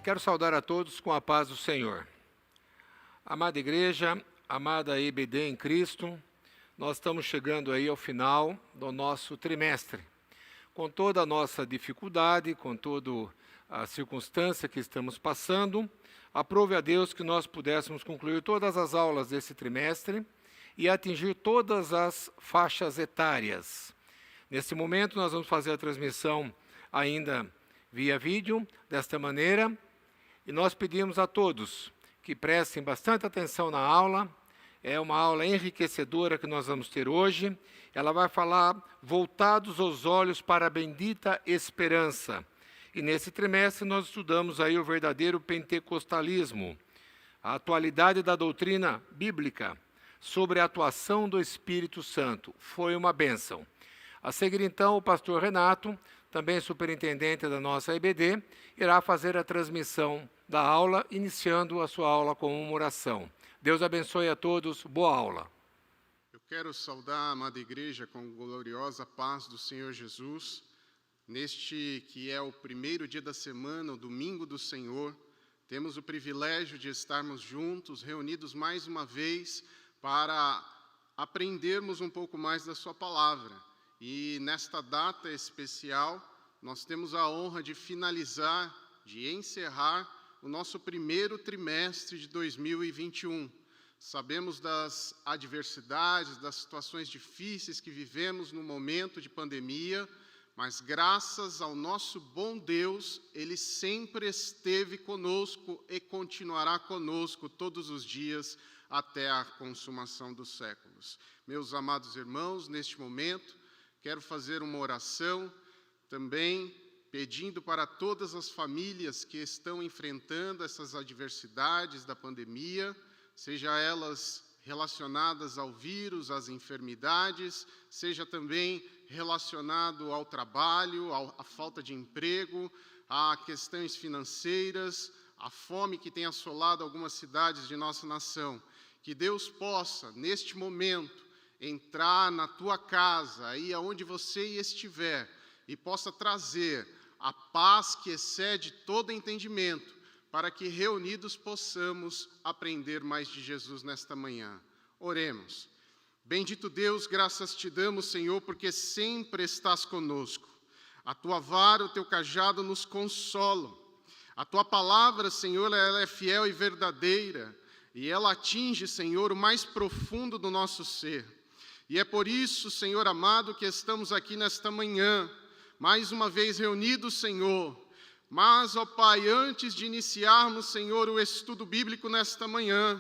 Quero saudar a todos com a paz do Senhor. Amada igreja, amada EBD em Cristo, nós estamos chegando aí ao final do nosso trimestre. Com toda a nossa dificuldade, com toda a circunstância que estamos passando, aprove a Deus que nós pudéssemos concluir todas as aulas desse trimestre e atingir todas as faixas etárias. Nesse momento, nós vamos fazer a transmissão ainda via vídeo, desta maneira, e nós pedimos a todos que prestem bastante atenção na aula. É uma aula enriquecedora que nós vamos ter hoje. Ela vai falar voltados os olhos para a bendita esperança. E nesse trimestre nós estudamos aí o verdadeiro pentecostalismo, a atualidade da doutrina bíblica sobre a atuação do Espírito Santo. Foi uma bênção. A seguir, então, o pastor Renato, também superintendente da nossa EBD, irá fazer a transmissão da aula, iniciando a sua aula com uma oração. Deus abençoe a todos. Boa aula. Eu quero saudar a amada igreja com gloriosa paz do Senhor Jesus, neste que é o primeiro dia da semana, o domingo do Senhor. Temos o privilégio de estarmos juntos, reunidos mais uma vez, para aprendermos um pouco mais da sua palavra. E nesta data especial, nós temos a honra de finalizar, de encerrar o nosso primeiro trimestre de 2021. Sabemos das adversidades, das situações difíceis que vivemos no momento de pandemia, mas graças ao nosso bom Deus, Ele sempre esteve conosco e continuará conosco todos os dias até a consumação dos séculos. Meus amados irmãos, neste momento, quero fazer uma oração também pedindo para todas as famílias que estão enfrentando essas adversidades da pandemia, seja elas relacionadas ao vírus, às enfermidades, seja também relacionado ao trabalho, à falta de emprego, a questões financeiras, a fome que tem assolado algumas cidades de nossa nação. Que Deus possa, neste momento, entrar na tua casa, aí aonde você estiver, e possa trazer a paz que excede todo entendimento, para que reunidos possamos aprender mais de Jesus nesta manhã. Oremos. Bendito Deus, graças te damos, Senhor, porque sempre estás conosco. A tua vara, o teu cajado nos consolam. A tua palavra, Senhor, ela é fiel e verdadeira, e ela atinge, Senhor, o mais profundo do nosso ser. E é por isso, Senhor amado, que estamos aqui nesta manhã, mais uma vez reunidos, Senhor. Mas, ó Pai, antes de iniciarmos, Senhor, o estudo bíblico nesta manhã,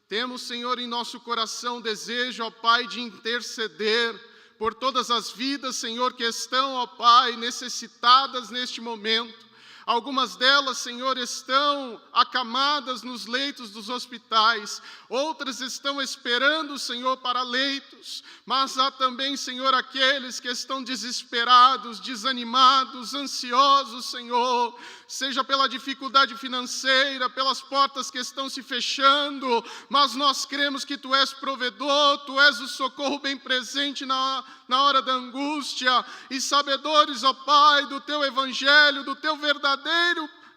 temos, Senhor, em nosso coração o desejo, ó Pai, de interceder por todas as vidas, Senhor, que estão, ó Pai, necessitadas neste momento. Algumas delas, Senhor, estão acamadas nos leitos dos hospitais, outras estão esperando, Senhor, para leitos, mas há também, Senhor, aqueles que estão desesperados, desanimados, ansiosos, Senhor, seja pela dificuldade financeira, pelas portas que estão se fechando, mas nós cremos que Tu és provedor, Tu és o socorro bem presente na hora da angústia, e sabedores, ó Pai, do Teu Evangelho, do Teu verdadeiro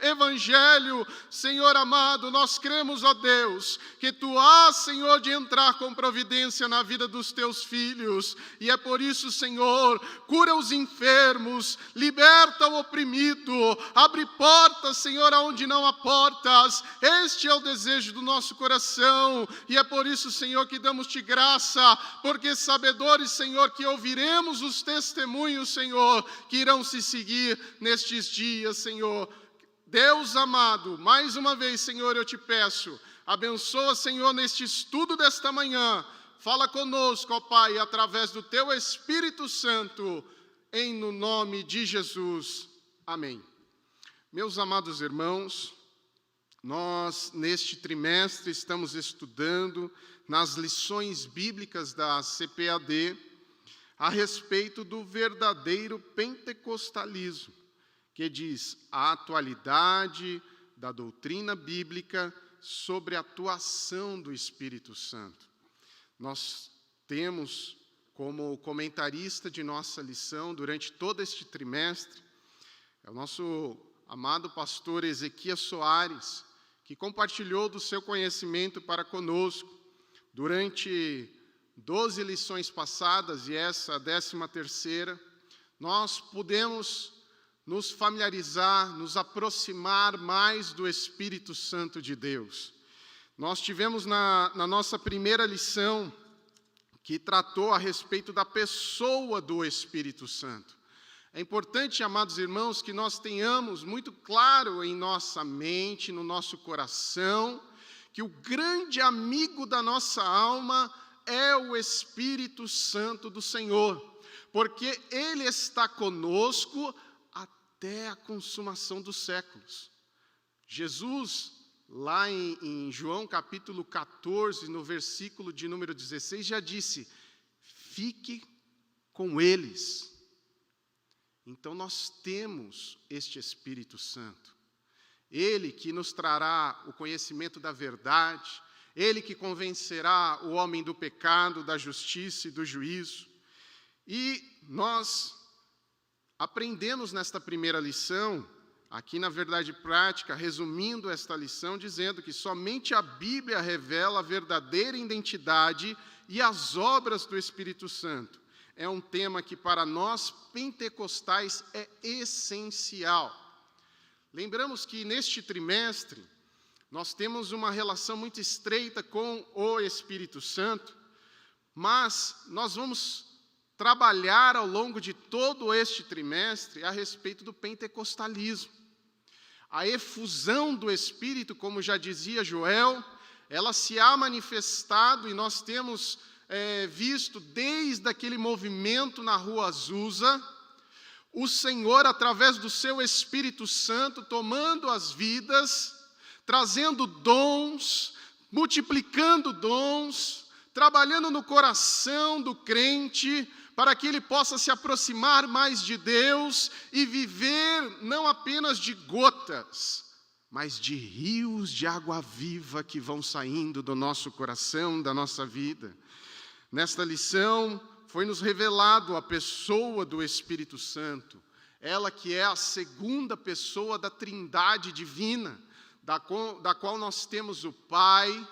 Evangelho, Senhor amado, nós cremos, ó Deus, que Tu hás, Senhor, de entrar com providência na vida dos Teus filhos, e é por isso, Senhor, cura os enfermos, liberta o oprimido, abre portas, Senhor, aonde não há portas. Este é o desejo do nosso coração, e é por isso, Senhor, que damos-Te graça, porque sabedores, Senhor, que ouviremos os testemunhos, Senhor, que irão se seguir nestes dias, Senhor. Deus amado, mais uma vez, Senhor, eu te peço, abençoa, Senhor, neste estudo desta manhã, fala conosco, ó Pai, através do Teu Espírito Santo, no nome de Jesus. Amém. Meus amados irmãos, nós, neste trimestre, estamos estudando nas lições bíblicas da CPAD a respeito do verdadeiro pentecostalismo, que diz a atualidade da doutrina bíblica sobre a atuação do Espírito Santo. Nós temos como comentarista de nossa lição durante todo este trimestre, é o nosso amado pastor Ezequias Soares, que compartilhou do seu conhecimento para conosco durante 12 lições passadas e essa 13ª, nós pudemos nos familiarizar, nos aproximar mais do Espírito Santo de Deus. Nós tivemos na nossa primeira lição, que tratou a respeito da pessoa do Espírito Santo. É importante, amados irmãos, que nós tenhamos muito claro em nossa mente, no nosso coração, que o grande amigo da nossa alma é o Espírito Santo do Senhor, porque Ele está conosco até a consumação dos séculos. Jesus, lá em João capítulo 14, no versículo de número 16, já disse: fique com eles. Então nós temos este Espírito Santo. Ele que nos trará o conhecimento da verdade, Ele que convencerá o homem do pecado, da justiça e do juízo. E nós aprendemos nesta primeira lição, aqui na Verdade Prática, resumindo esta lição, dizendo que somente a Bíblia revela a verdadeira identidade e as obras do Espírito Santo. É um tema que para nós pentecostais é essencial. Lembramos que neste trimestre nós temos uma relação muito estreita com o Espírito Santo, mas nós vamos trabalhar ao longo de todo este trimestre a respeito do pentecostalismo. A efusão do Espírito, como já dizia Joel, ela se há manifestado e nós temos visto desde aquele movimento na Rua Azusa, o Senhor, através do seu Espírito Santo, tomando as vidas, trazendo dons, multiplicando dons, trabalhando no coração do crente, para que ele possa se aproximar mais de Deus e viver não apenas de gotas, mas de rios de água viva que vão saindo do nosso coração, da nossa vida. Nesta lição, foi-nos revelado a pessoa do Espírito Santo, ela que é a segunda pessoa da Trindade divina, da qual nós temos o Pai,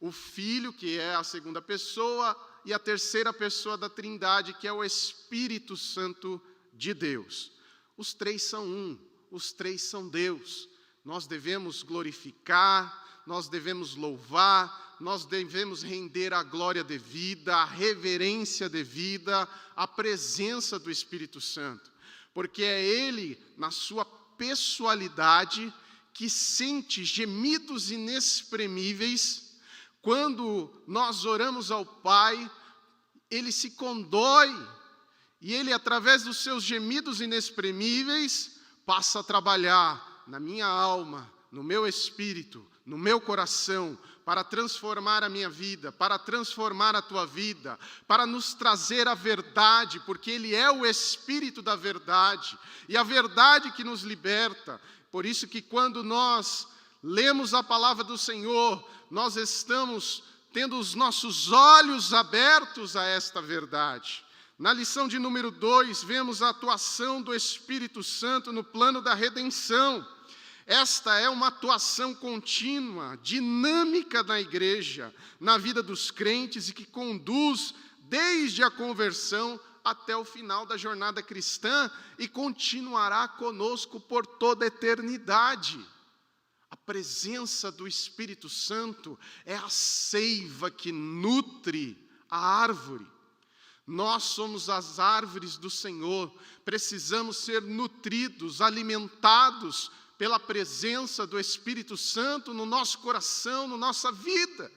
o Filho, que é a segunda pessoa, e a terceira pessoa da Trindade, que é o Espírito Santo de Deus. Os três são um, os três são Deus. Nós devemos glorificar, nós devemos louvar, nós devemos render a glória devida, a reverência devida, à presença do Espírito Santo. Porque é Ele, na sua pessoalidade, que sente gemidos inexprimíveis. Quando nós oramos ao Pai, Ele se condói, e Ele, através dos seus gemidos inexprimíveis, passa a trabalhar na minha alma, no meu espírito, no meu coração, para transformar a minha vida, para transformar a tua vida, para nos trazer a verdade, porque Ele é o Espírito da verdade, e a verdade que nos liberta. Por isso que quando nós lemos a palavra do Senhor, nós estamos tendo os nossos olhos abertos a esta verdade. Na lição de número 2, vemos a atuação do Espírito Santo no plano da redenção. Esta é uma atuação contínua, dinâmica na igreja, na vida dos crentes e que conduz desde a conversão até o final da jornada cristã e continuará conosco por toda a eternidade. A presença do Espírito Santo é a seiva que nutre a árvore. Nós somos as árvores do Senhor, precisamos ser nutridos, alimentados pela presença do Espírito Santo no nosso coração, na nossa vida.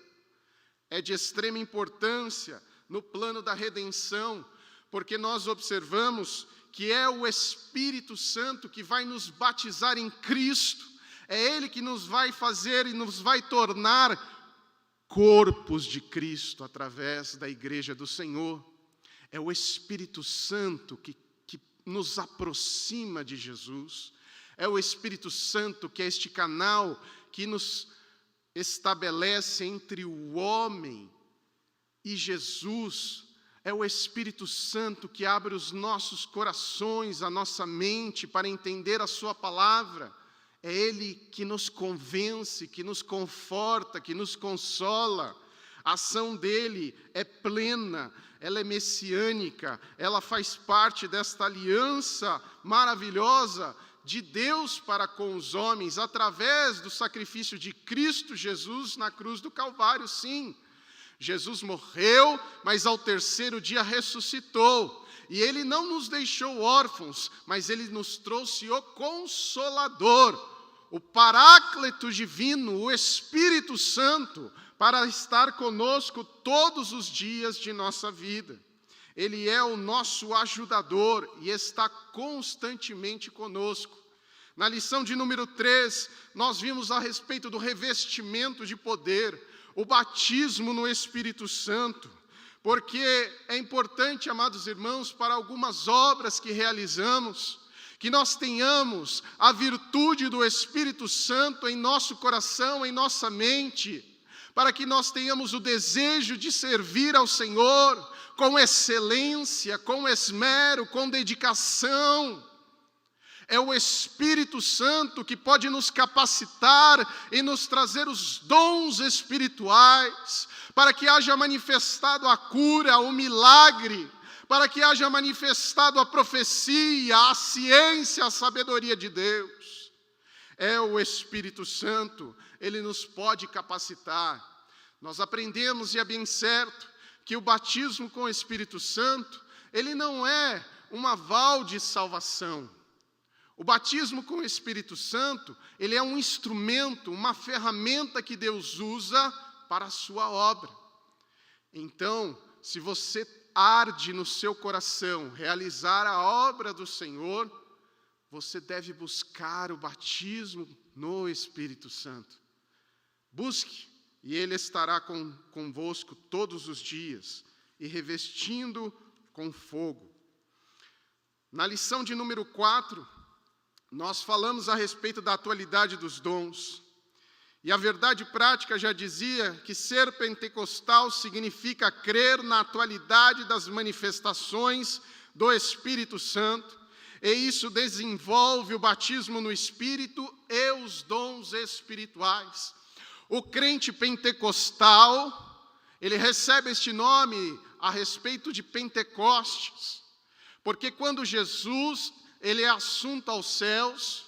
É de extrema importância no plano da redenção, porque nós observamos que é o Espírito Santo que vai nos batizar em Cristo, é Ele que nos vai fazer e nos vai tornar corpos de Cristo através da igreja do Senhor. É o Espírito Santo que nos aproxima de Jesus. É o Espírito Santo que é este canal que nos estabelece entre o homem e Jesus. É o Espírito Santo que abre os nossos corações, a nossa mente para entender a sua palavra. É Ele que nos convence, que nos conforta, que nos consola. A ação dele é plena, ela é messiânica, ela faz parte desta aliança maravilhosa de Deus para com os homens, através do sacrifício de Cristo Jesus na cruz do Calvário, sim. Jesus morreu, mas ao terceiro dia ressuscitou. E Ele não nos deixou órfãos, mas Ele nos trouxe o Consolador, o Paráclito Divino, o Espírito Santo, para estar conosco todos os dias de nossa vida. Ele é o nosso ajudador e está constantemente conosco. Na lição de número 3, nós vimos a respeito do revestimento de poder, o batismo no Espírito Santo, porque é importante, amados irmãos, para algumas obras que realizamos, que nós tenhamos a virtude do Espírito Santo em nosso coração, em nossa mente, para que nós tenhamos o desejo de servir ao Senhor com excelência, com esmero, com dedicação. É o Espírito Santo que pode nos capacitar e nos trazer os dons espirituais, para que haja manifestado a cura, o milagre, para que haja manifestado a profecia, a ciência, a sabedoria de Deus. É o Espírito Santo, Ele nos pode capacitar. Nós aprendemos, e é bem certo, que o batismo com o Espírito Santo, ele não é um aval de salvação. O batismo com o Espírito Santo, ele é um instrumento, uma ferramenta que Deus usa para a sua obra. Então, se você arde no seu coração realizar a obra do Senhor, você deve buscar o batismo no Espírito Santo. Busque, e Ele estará convosco todos os dias, e revestindo com fogo. Na lição de número 4, nós falamos a respeito da atualidade dos dons. E a verdade prática já dizia que ser pentecostal significa crer na atualidade das manifestações do Espírito Santo, e isso desenvolve o batismo no Espírito e os dons espirituais. O crente pentecostal, ele recebe este nome a respeito de Pentecostes, porque quando Jesus ele é assunto aos céus,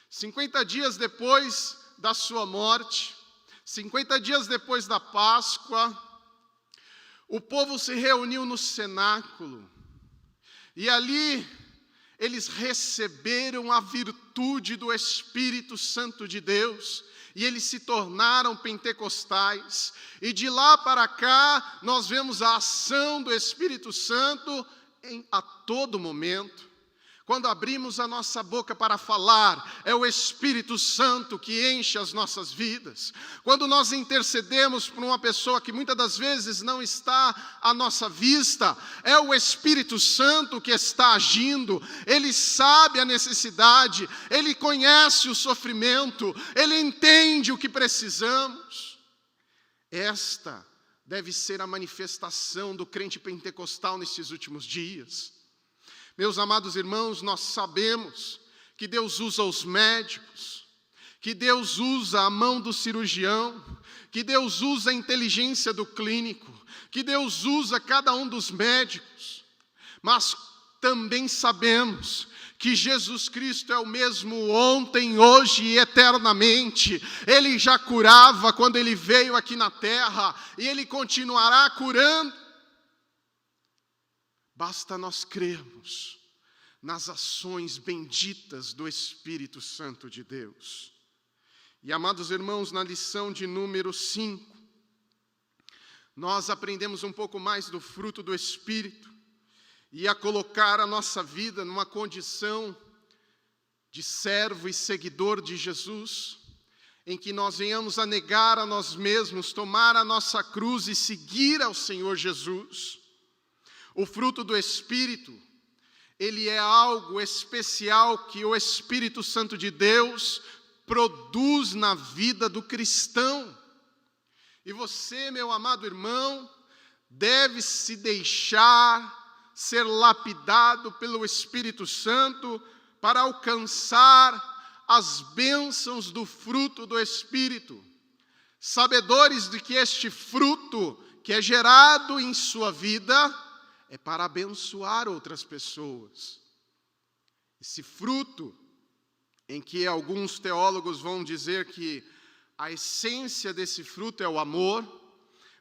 50 dias depois da sua morte, 50 dias depois da Páscoa, o povo se reuniu no cenáculo, e ali eles receberam a virtude do Espírito Santo de Deus, e eles se tornaram pentecostais, e de lá para cá, nós vemos a ação do Espírito Santo a todo momento. Quando abrimos a nossa boca para falar, é o Espírito Santo que enche as nossas vidas. Quando nós intercedemos por uma pessoa que muitas das vezes não está à nossa vista, é o Espírito Santo que está agindo. Ele sabe a necessidade, Ele conhece o sofrimento, Ele entende o que precisamos. Esta deve ser a manifestação do crente pentecostal nesses últimos dias. Meus amados irmãos, nós sabemos que Deus usa os médicos, que Deus usa a mão do cirurgião, que Deus usa a inteligência do clínico, que Deus usa cada um dos médicos, mas também sabemos que Jesus Cristo é o mesmo ontem, hoje e eternamente. Ele já curava quando Ele veio aqui na terra, e Ele continuará curando. Basta nós crermos nas ações benditas do Espírito Santo de Deus. E, amados irmãos, na lição de número 5, nós aprendemos um pouco mais do fruto do Espírito e a colocar a nossa vida numa condição de servo e seguidor de Jesus, em que nós venhamos a negar a nós mesmos, tomar a nossa cruz e seguir ao Senhor Jesus. O fruto do Espírito, ele é algo especial que o Espírito Santo de Deus produz na vida do cristão. E você, meu amado irmão, deve se deixar ser lapidado pelo Espírito Santo para alcançar as bênçãos do fruto do Espírito, sabedores de que este fruto que é gerado em sua vida é para abençoar outras pessoas. Esse fruto, em que alguns teólogos vão dizer que a essência desse fruto é o amor,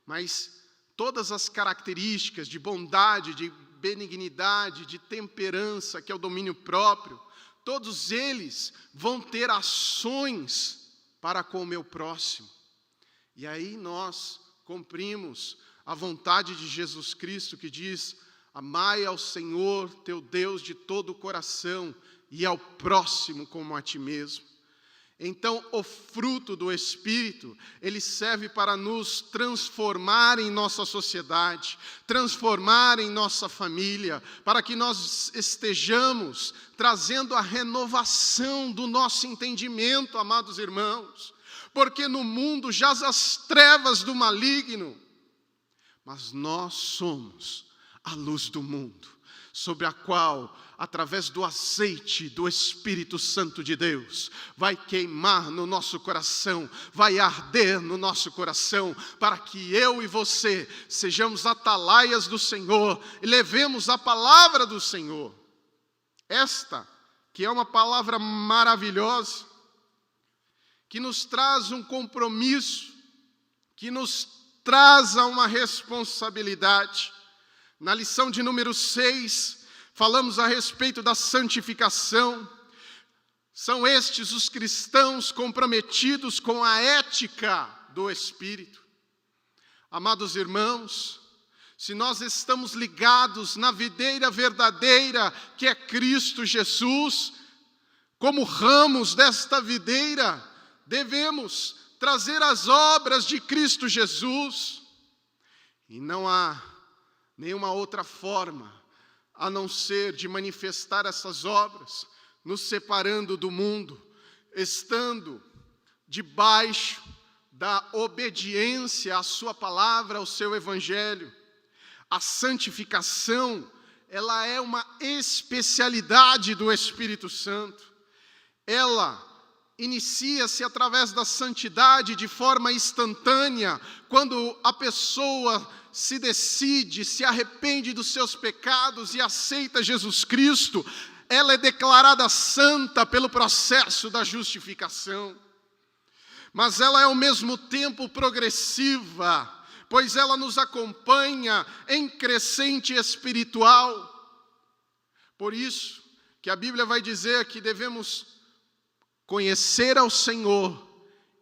mas todas as características de bondade, de benignidade, de temperança, que é o domínio próprio, todos eles vão ter ações para com o meu próximo. E aí nós cumprimos a vontade de Jesus Cristo, que diz: amai ao Senhor teu Deus de todo o coração e ao próximo como a ti mesmo. Então, o fruto do Espírito, ele serve para nos transformar em nossa sociedade, transformar em nossa família, para que nós estejamos trazendo a renovação do nosso entendimento, amados irmãos, porque no mundo jaz as trevas do maligno, mas nós somos a luz do mundo, sobre a qual, através do azeite do Espírito Santo de Deus, vai queimar no nosso coração, vai arder no nosso coração, para que eu e você sejamos atalaias do Senhor e levemos a palavra do Senhor. Esta, que é uma palavra maravilhosa, que nos traz um compromisso, que nos traz a uma responsabilidade. Na lição de número 6, falamos a respeito da santificação. São estes os cristãos comprometidos com a ética do Espírito. Amados irmãos, se nós estamos ligados na videira verdadeira, que é Cristo Jesus, como ramos desta videira, devemos trazer as obras de Cristo Jesus. E não há nenhuma outra forma a não ser de manifestar essas obras, nos separando do mundo, estando debaixo da obediência à sua palavra, ao seu evangelho. A santificação, ela é uma especialidade do Espírito Santo. Ela inicia-se através da santidade de forma instantânea, quando a pessoa se decide, se arrepende dos seus pecados e aceita Jesus Cristo. Ela é declarada santa pelo processo da justificação. Mas ela é ao mesmo tempo progressiva, pois ela nos acompanha em crescente espiritual. Por isso que a Bíblia vai dizer que devemos conhecer ao Senhor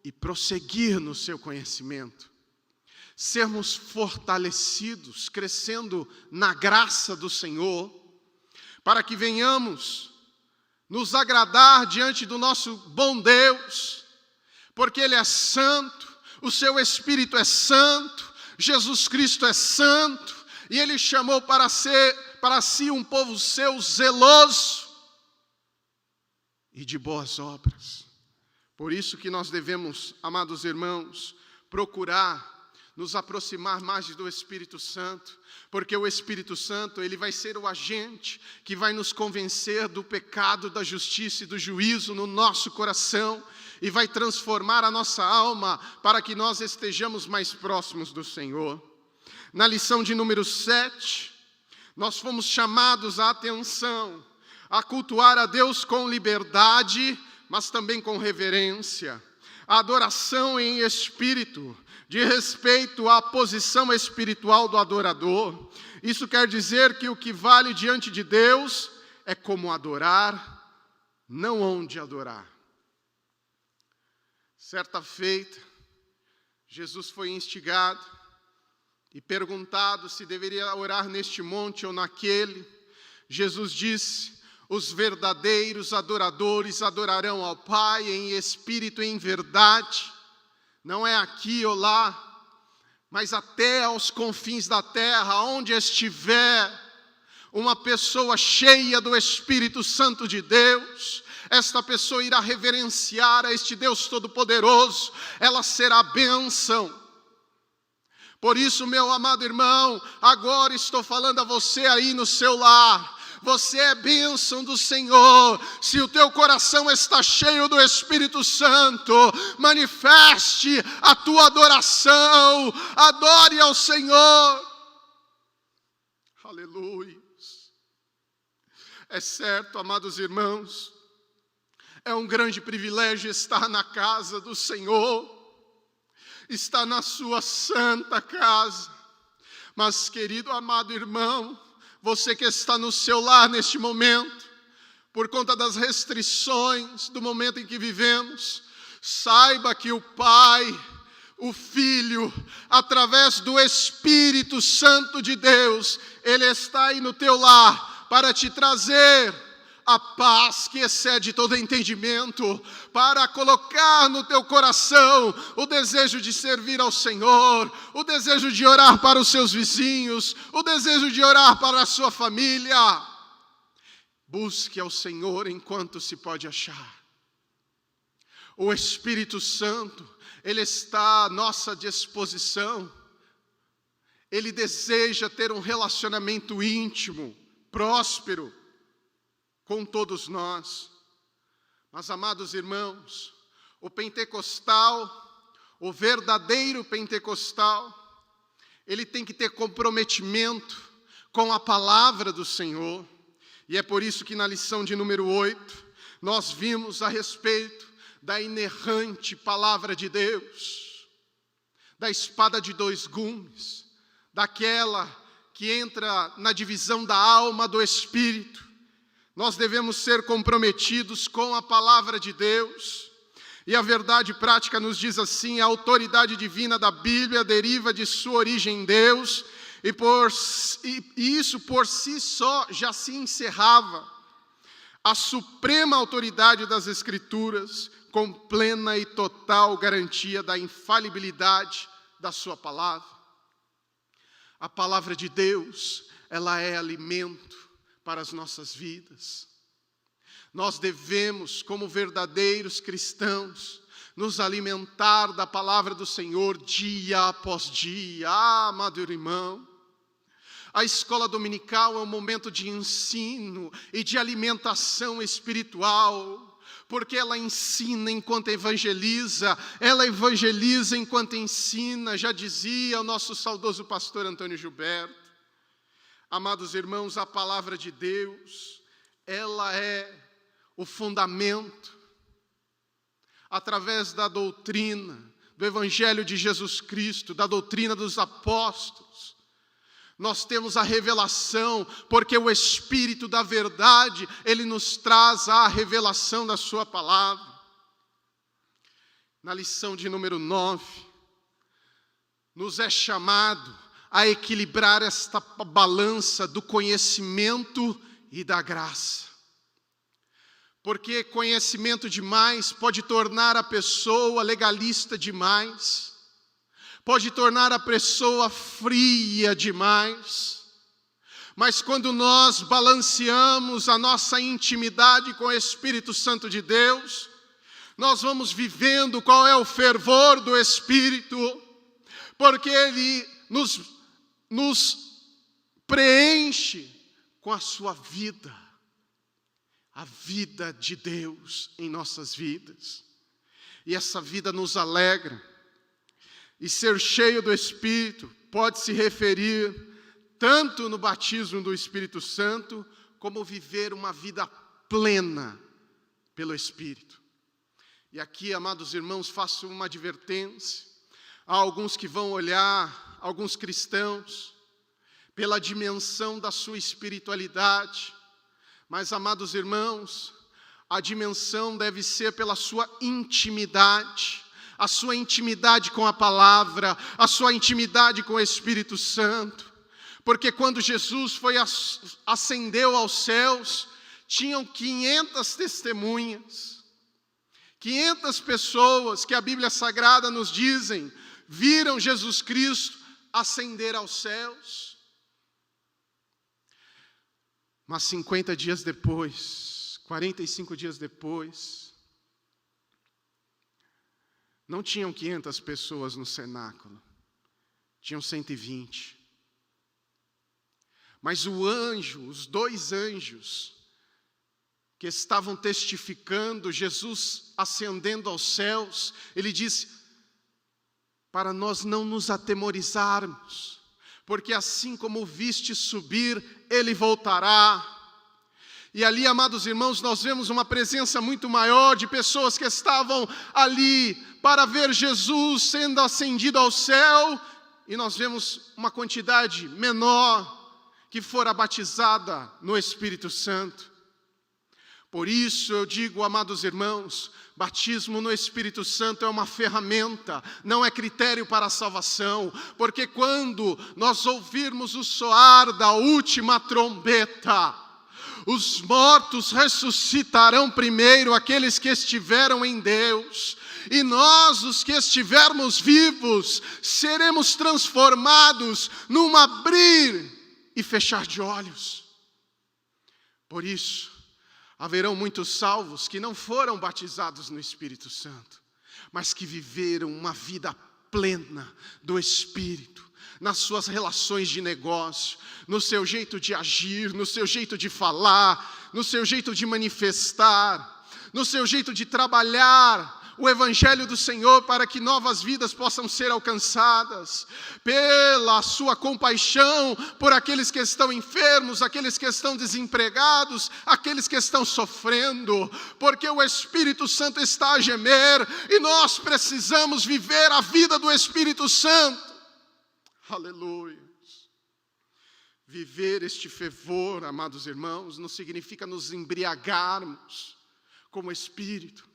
e prosseguir no seu conhecimento. Sermos fortalecidos, crescendo na graça do Senhor, para que venhamos nos agradar diante do nosso bom Deus, porque Ele é santo, o seu Espírito é santo, Jesus Cristo é santo, e Ele chamou para si um povo seu zeloso e de boas obras. Por isso que nós devemos, amados irmãos, procurar nos aproximar mais do Espírito Santo, porque o Espírito Santo, ele vai ser o agente que vai nos convencer do pecado, da justiça e do juízo no nosso coração, e vai transformar a nossa alma para que nós estejamos mais próximos do Senhor. Na lição de número 7, nós fomos chamados a atenção, a cultuar a Deus com liberdade, mas também com reverência. A adoração em espírito, de respeito à posição espiritual do adorador. Isso quer dizer que o que vale diante de Deus é como adorar, não onde adorar. Certa feita, Jesus foi instigado e perguntado se deveria orar neste monte ou naquele. Jesus disse: os verdadeiros adoradores adorarão ao Pai em espírito e em verdade. Não é aqui ou lá, mas até aos confins da terra, onde estiver uma pessoa cheia do Espírito Santo de Deus, esta pessoa irá reverenciar a este Deus Todo-Poderoso, ela será bênção. Por isso, meu amado irmão, agora estou falando a você aí no seu lar. você é bênção do Senhor. Se o teu coração está cheio do Espírito Santo, manifeste a tua adoração, adore ao Senhor. Aleluia. É certo, amados irmãos, é um grande privilégio estar na casa do Senhor, estar na sua santa casa. Mas, querido amado irmão, você que está no seu lar neste momento, por conta das restrições do momento em que vivemos, saiba que o Pai, o Filho, através do Espírito Santo de Deus, Ele está aí no teu lar para te trazer a paz que excede todo entendimento, para colocar no teu coração o desejo de servir ao Senhor, o desejo de orar para os seus vizinhos, o desejo de orar para a sua família. Busque ao Senhor enquanto se pode achar. O Espírito Santo, Ele está à nossa disposição. Ele deseja ter um relacionamento íntimo, próspero, com todos nós. Mas, amados irmãos, o pentecostal, o verdadeiro pentecostal, ele tem que ter comprometimento com a palavra do Senhor. E é por isso que na lição de número 8, nós vimos a respeito da inerrante palavra de Deus, da espada de dois gumes, daquela que entra na divisão da alma do espírito. Nós devemos ser comprometidos com a palavra de Deus. E a verdade prática nos diz assim: a autoridade divina da Bíblia deriva de sua origem em Deus, e isso por si só já se encerrava. A suprema autoridade das Escrituras, com plena e total garantia da infalibilidade da sua palavra. A palavra de Deus, ela é alimento para as nossas vidas. Nós devemos, como verdadeiros cristãos, nos alimentar da palavra do Senhor dia após dia. Amado irmão, a escola dominical é um momento de ensino e de alimentação espiritual, porque ela ensina enquanto evangeliza, ela evangeliza enquanto ensina, já dizia o nosso saudoso pastor Antônio Gilberto. Amados irmãos, a palavra de Deus, ela é o fundamento, através da doutrina, do Evangelho de Jesus Cristo, da doutrina dos apóstolos. Nós temos a revelação, porque o Espírito da verdade, Ele nos traz a revelação da sua palavra. Na lição de número 9, nos é chamado a equilibrar esta balança do conhecimento e da graça. Porque conhecimento demais pode tornar a pessoa legalista demais, pode tornar a pessoa fria demais. Mas quando nós balanceamos a nossa intimidade com o Espírito Santo de Deus, nós vamos vivendo qual é o fervor do Espírito, porque Ele nos preenche com a sua vida, a vida de Deus em nossas vidas. E essa vida nos alegra. E ser cheio do Espírito pode se referir tanto no batismo do Espírito Santo, como viver uma vida plena pelo Espírito. E aqui, amados irmãos, faço uma advertência. Há alguns que vão olhar, alguns cristãos, pela dimensão da sua espiritualidade. Mas, amados irmãos, a dimensão deve ser pela sua intimidade. A sua intimidade com a palavra, a sua intimidade com o Espírito Santo. Porque quando Jesus ascendeu aos céus, tinham 500 testemunhas. 500 pessoas que a Bíblia Sagrada nos dizem, viram Jesus Cristo ascender aos céus. Mas 50 dias depois, 45 dias depois, não tinham 500 pessoas no cenáculo, tinham 120. Mas o anjo, os 2 anjos, que estavam testificando Jesus ascendendo aos céus, ele disse, para nós não nos atemorizarmos, porque assim como o viste subir, ele voltará. E ali, amados irmãos, nós vemos uma presença muito maior de pessoas que estavam ali para ver Jesus sendo ascendido ao céu, e nós vemos uma quantidade menor que fora batizada no Espírito Santo. Por isso eu digo, amados irmãos, batismo no Espírito Santo é uma ferramenta, não é critério para a salvação, porque quando nós ouvirmos o soar da última trombeta, os mortos ressuscitarão primeiro, aqueles que estiveram em Deus, e nós, os que estivermos vivos, seremos transformados num abrir e fechar de olhos. Por isso, haverão muitos salvos que não foram batizados no Espírito Santo, mas que viveram uma vida plena do Espírito, nas suas relações de negócio, no seu jeito de agir, no seu jeito de falar, no seu jeito de manifestar, no seu jeito de trabalhar o Evangelho do Senhor para que novas vidas possam ser alcançadas, pela sua compaixão por aqueles que estão enfermos, aqueles que estão desempregados, aqueles que estão sofrendo, porque o Espírito Santo está a gemer e nós precisamos viver a vida do Espírito Santo. Aleluia. Viver este fervor, amados irmãos, não significa nos embriagarmos com o Espírito,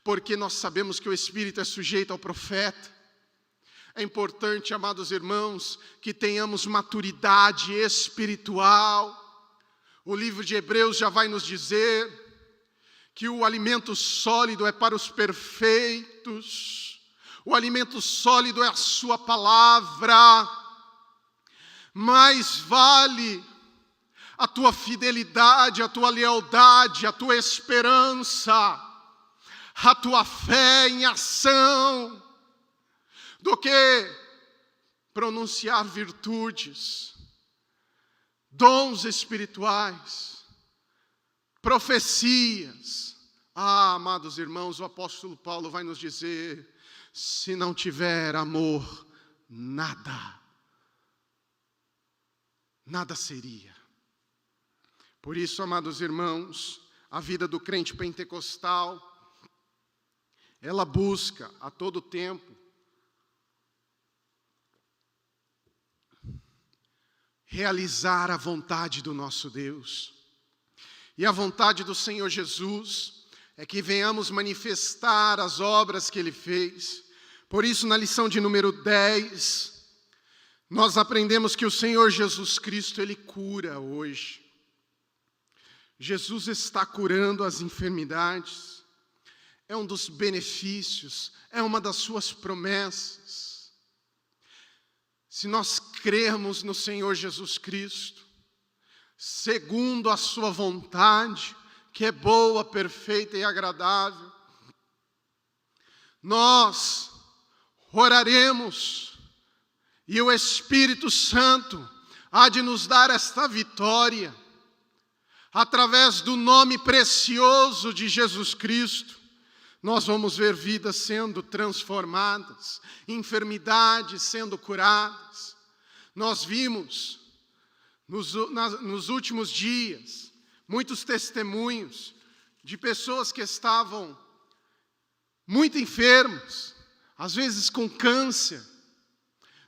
porque nós sabemos que o Espírito é sujeito ao profeta. É importante, amados irmãos, que tenhamos maturidade espiritual. O livro de Hebreus já vai nos dizer que o alimento sólido é para os perfeitos, o alimento sólido é a sua palavra. Mais vale a tua fidelidade, a tua lealdade, a tua esperança, a tua fé em ação, do que pronunciar virtudes, dons espirituais, profecias. Amados irmãos, o apóstolo Paulo vai nos dizer, se não tiver amor, nada seria. Por isso, amados irmãos, a vida do crente pentecostal, ela busca a todo tempo realizar a vontade do nosso Deus. E a vontade do Senhor Jesus é que venhamos manifestar as obras que Ele fez. Por isso, na lição de número 10, nós aprendemos que o Senhor Jesus Cristo, Ele cura hoje. Jesus está curando as enfermidades. É um dos benefícios, é uma das suas promessas. Se nós crermos no Senhor Jesus Cristo, segundo a sua vontade, que é boa, perfeita e agradável, nós oraremos e o Espírito Santo há de nos dar esta vitória, através do nome precioso de Jesus Cristo. Nós vamos ver vidas sendo transformadas, enfermidades sendo curadas. Nós vimos, nos últimos dias, muitos testemunhos de pessoas que estavam muito enfermas, às vezes com câncer,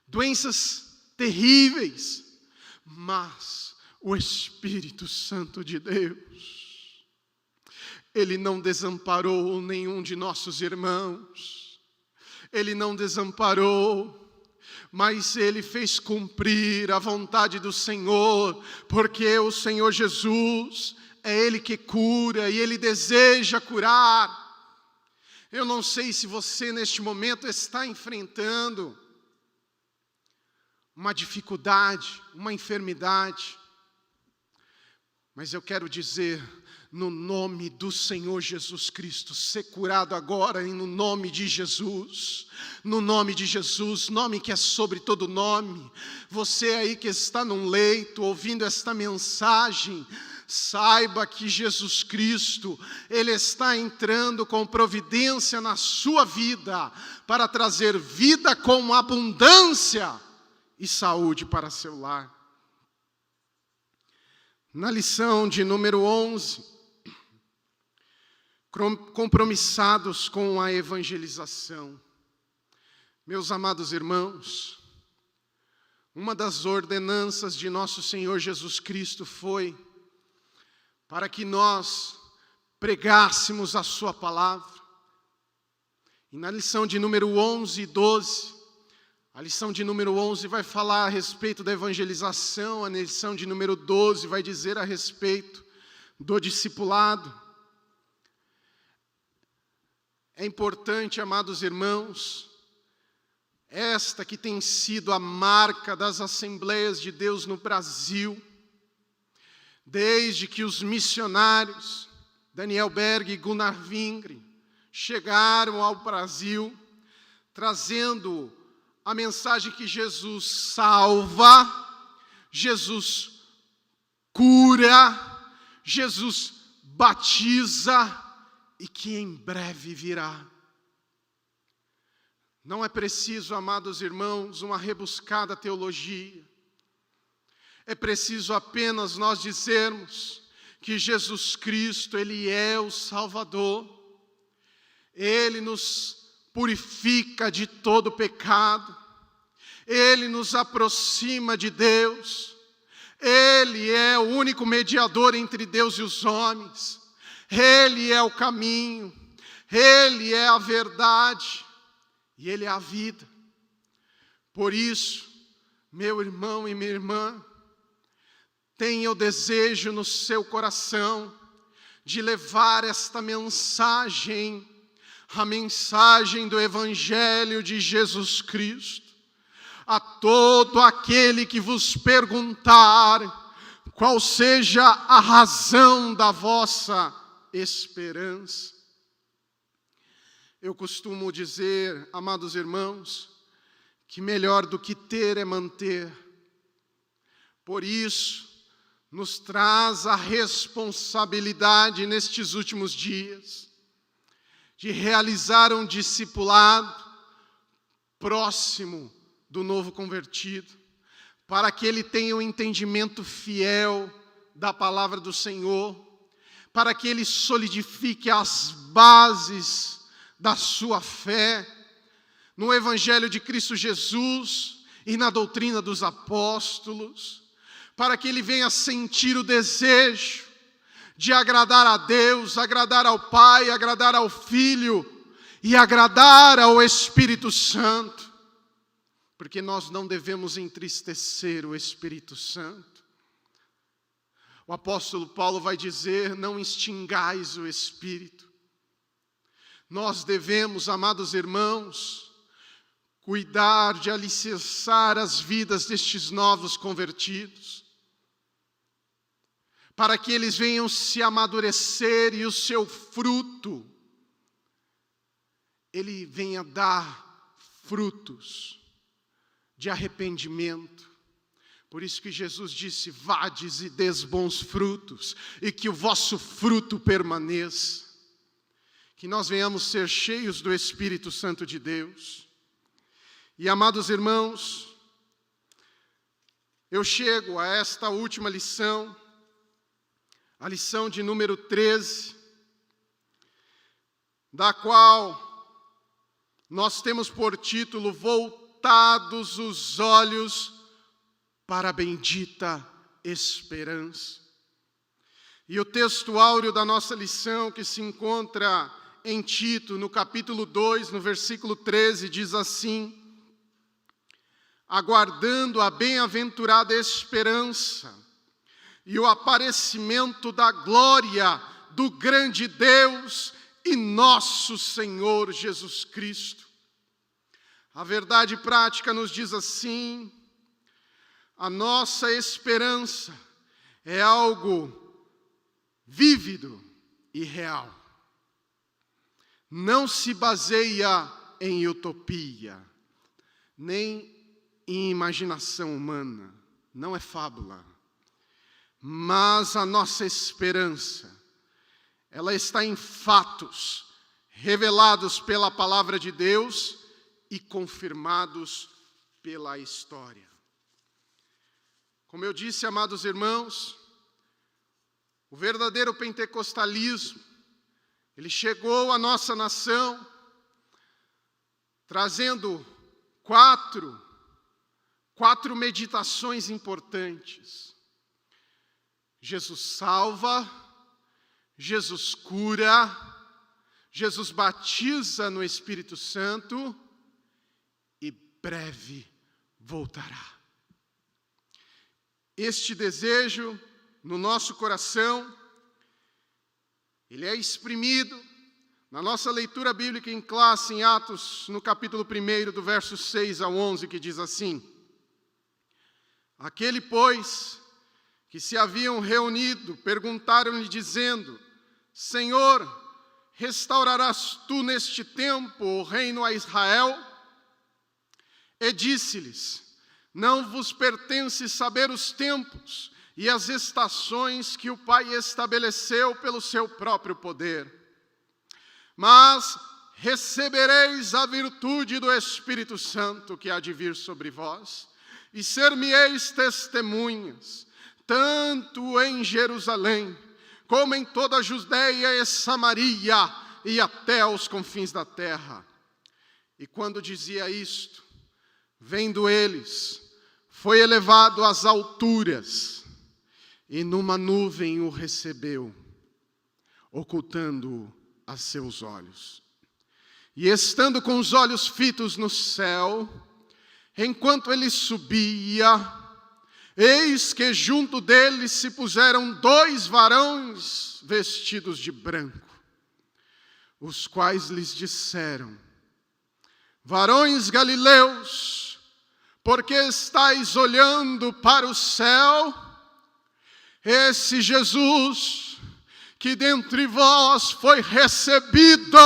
doenças terríveis, mas o Espírito Santo de Deus, Ele não desamparou nenhum de nossos irmãos, Ele não desamparou, mas Ele fez cumprir a vontade do Senhor, porque o Senhor Jesus é Ele que cura e Ele deseja curar. Eu não sei se você neste momento está enfrentando uma dificuldade, uma enfermidade, mas eu quero dizer, no nome do Senhor Jesus Cristo. Ser curado agora no nome de Jesus. No nome de Jesus, nome que é sobre todo nome. Você aí que está num leito, ouvindo esta mensagem, saiba que Jesus Cristo, Ele está entrando com providência na sua vida, para trazer vida com abundância e saúde para seu lar. Na lição de número 11, compromissados com a evangelização. Meus amados irmãos, uma das ordenanças de nosso Senhor Jesus Cristo foi para que nós pregássemos a sua palavra. E na lição de número 11 e 12, a lição de número 11 vai falar a respeito da evangelização, a lição de número 12 vai dizer a respeito do discipulado. É importante, amados irmãos, esta que tem sido a marca das Assembleias de Deus no Brasil, desde que os missionários Daniel Berg e Gunnar Wingren chegaram ao Brasil, trazendo a mensagem que Jesus salva, Jesus cura, Jesus batiza e que em breve virá. Não é preciso, amados irmãos, uma rebuscada teologia. É preciso apenas nós dizermos que Jesus Cristo, Ele é o Salvador. Ele nos purifica de todo pecado. Ele nos aproxima de Deus. Ele é o único mediador entre Deus e os homens. Ele é o caminho. Ele é a verdade. E Ele é a vida. Por isso, meu irmão e minha irmã, tenha o desejo no seu coração de levar esta mensagem, a mensagem do Evangelho de Jesus Cristo, a todo aquele que vos perguntar qual seja a razão da vossa esperança. Eu costumo dizer, amados irmãos, que melhor do que ter é manter. Por isso, nos traz a responsabilidade nestes últimos dias de realizar um discipulado próximo do novo convertido, para que ele tenha um entendimento fiel da palavra do Senhor, para que ele solidifique as bases da sua fé no Evangelho de Cristo Jesus e na doutrina dos apóstolos, para que ele venha sentir o desejo de agradar a Deus, agradar ao Pai, agradar ao Filho e agradar ao Espírito Santo, porque nós não devemos entristecer o Espírito Santo. O apóstolo Paulo vai dizer, não extingais o Espírito. Nós devemos, amados irmãos, cuidar de alicerçar as vidas destes novos convertidos, para que eles venham se amadurecer e o seu fruto, ele venha dar frutos de arrependimento. Por isso que Jesus disse, vades e des bons frutos, e que o vosso fruto permaneça. Que nós venhamos ser cheios do Espírito Santo de Deus. E amados irmãos, eu chego a esta última lição, a lição de número 13, da qual nós temos por título, voltados os olhos para a bendita esperança. E o texto áureo da nossa lição, que se encontra em Tito, no capítulo 2, no versículo 13, diz assim, aguardando a bem-aventurada esperança e o aparecimento da glória do grande Deus e nosso Senhor Jesus Cristo. A verdade prática nos diz assim, a nossa esperança é algo vívido e real. Não se baseia em utopia, nem em imaginação humana, não é fábula. Mas a nossa esperança, ela está em fatos revelados pela palavra de Deus e confirmados pela história. Como eu disse, amados irmãos, o verdadeiro pentecostalismo, ele chegou à nossa nação trazendo quatro meditações importantes. Jesus salva, Jesus cura, Jesus batiza no Espírito Santo e breve voltará. Este desejo no nosso coração, ele é exprimido na nossa leitura bíblica em classe, em Atos, no capítulo 1, do verso 6 ao 11, que diz assim: Aquele, pois, que se haviam reunido, perguntaram-lhe dizendo: Senhor, restaurarás tu neste tempo o reino a Israel? E disse-lhes: Não vos pertence saber os tempos e as estações que o Pai estabeleceu pelo seu próprio poder. Mas recebereis a virtude do Espírito Santo que há de vir sobre vós, e ser-me-eis testemunhas, tanto em Jerusalém, como em toda a Judeia e Samaria, e até aos confins da terra. E quando dizia isto, vendo eles, foi elevado às alturas, e numa nuvem o recebeu, ocultando-o a seus olhos. E estando com os olhos fitos no céu, enquanto ele subia, eis que junto dele se puseram 2 varões vestidos de branco, os quais lhes disseram: Varões galileus, porque estáis olhando para o céu? Esse Jesus, que dentre vós foi recebido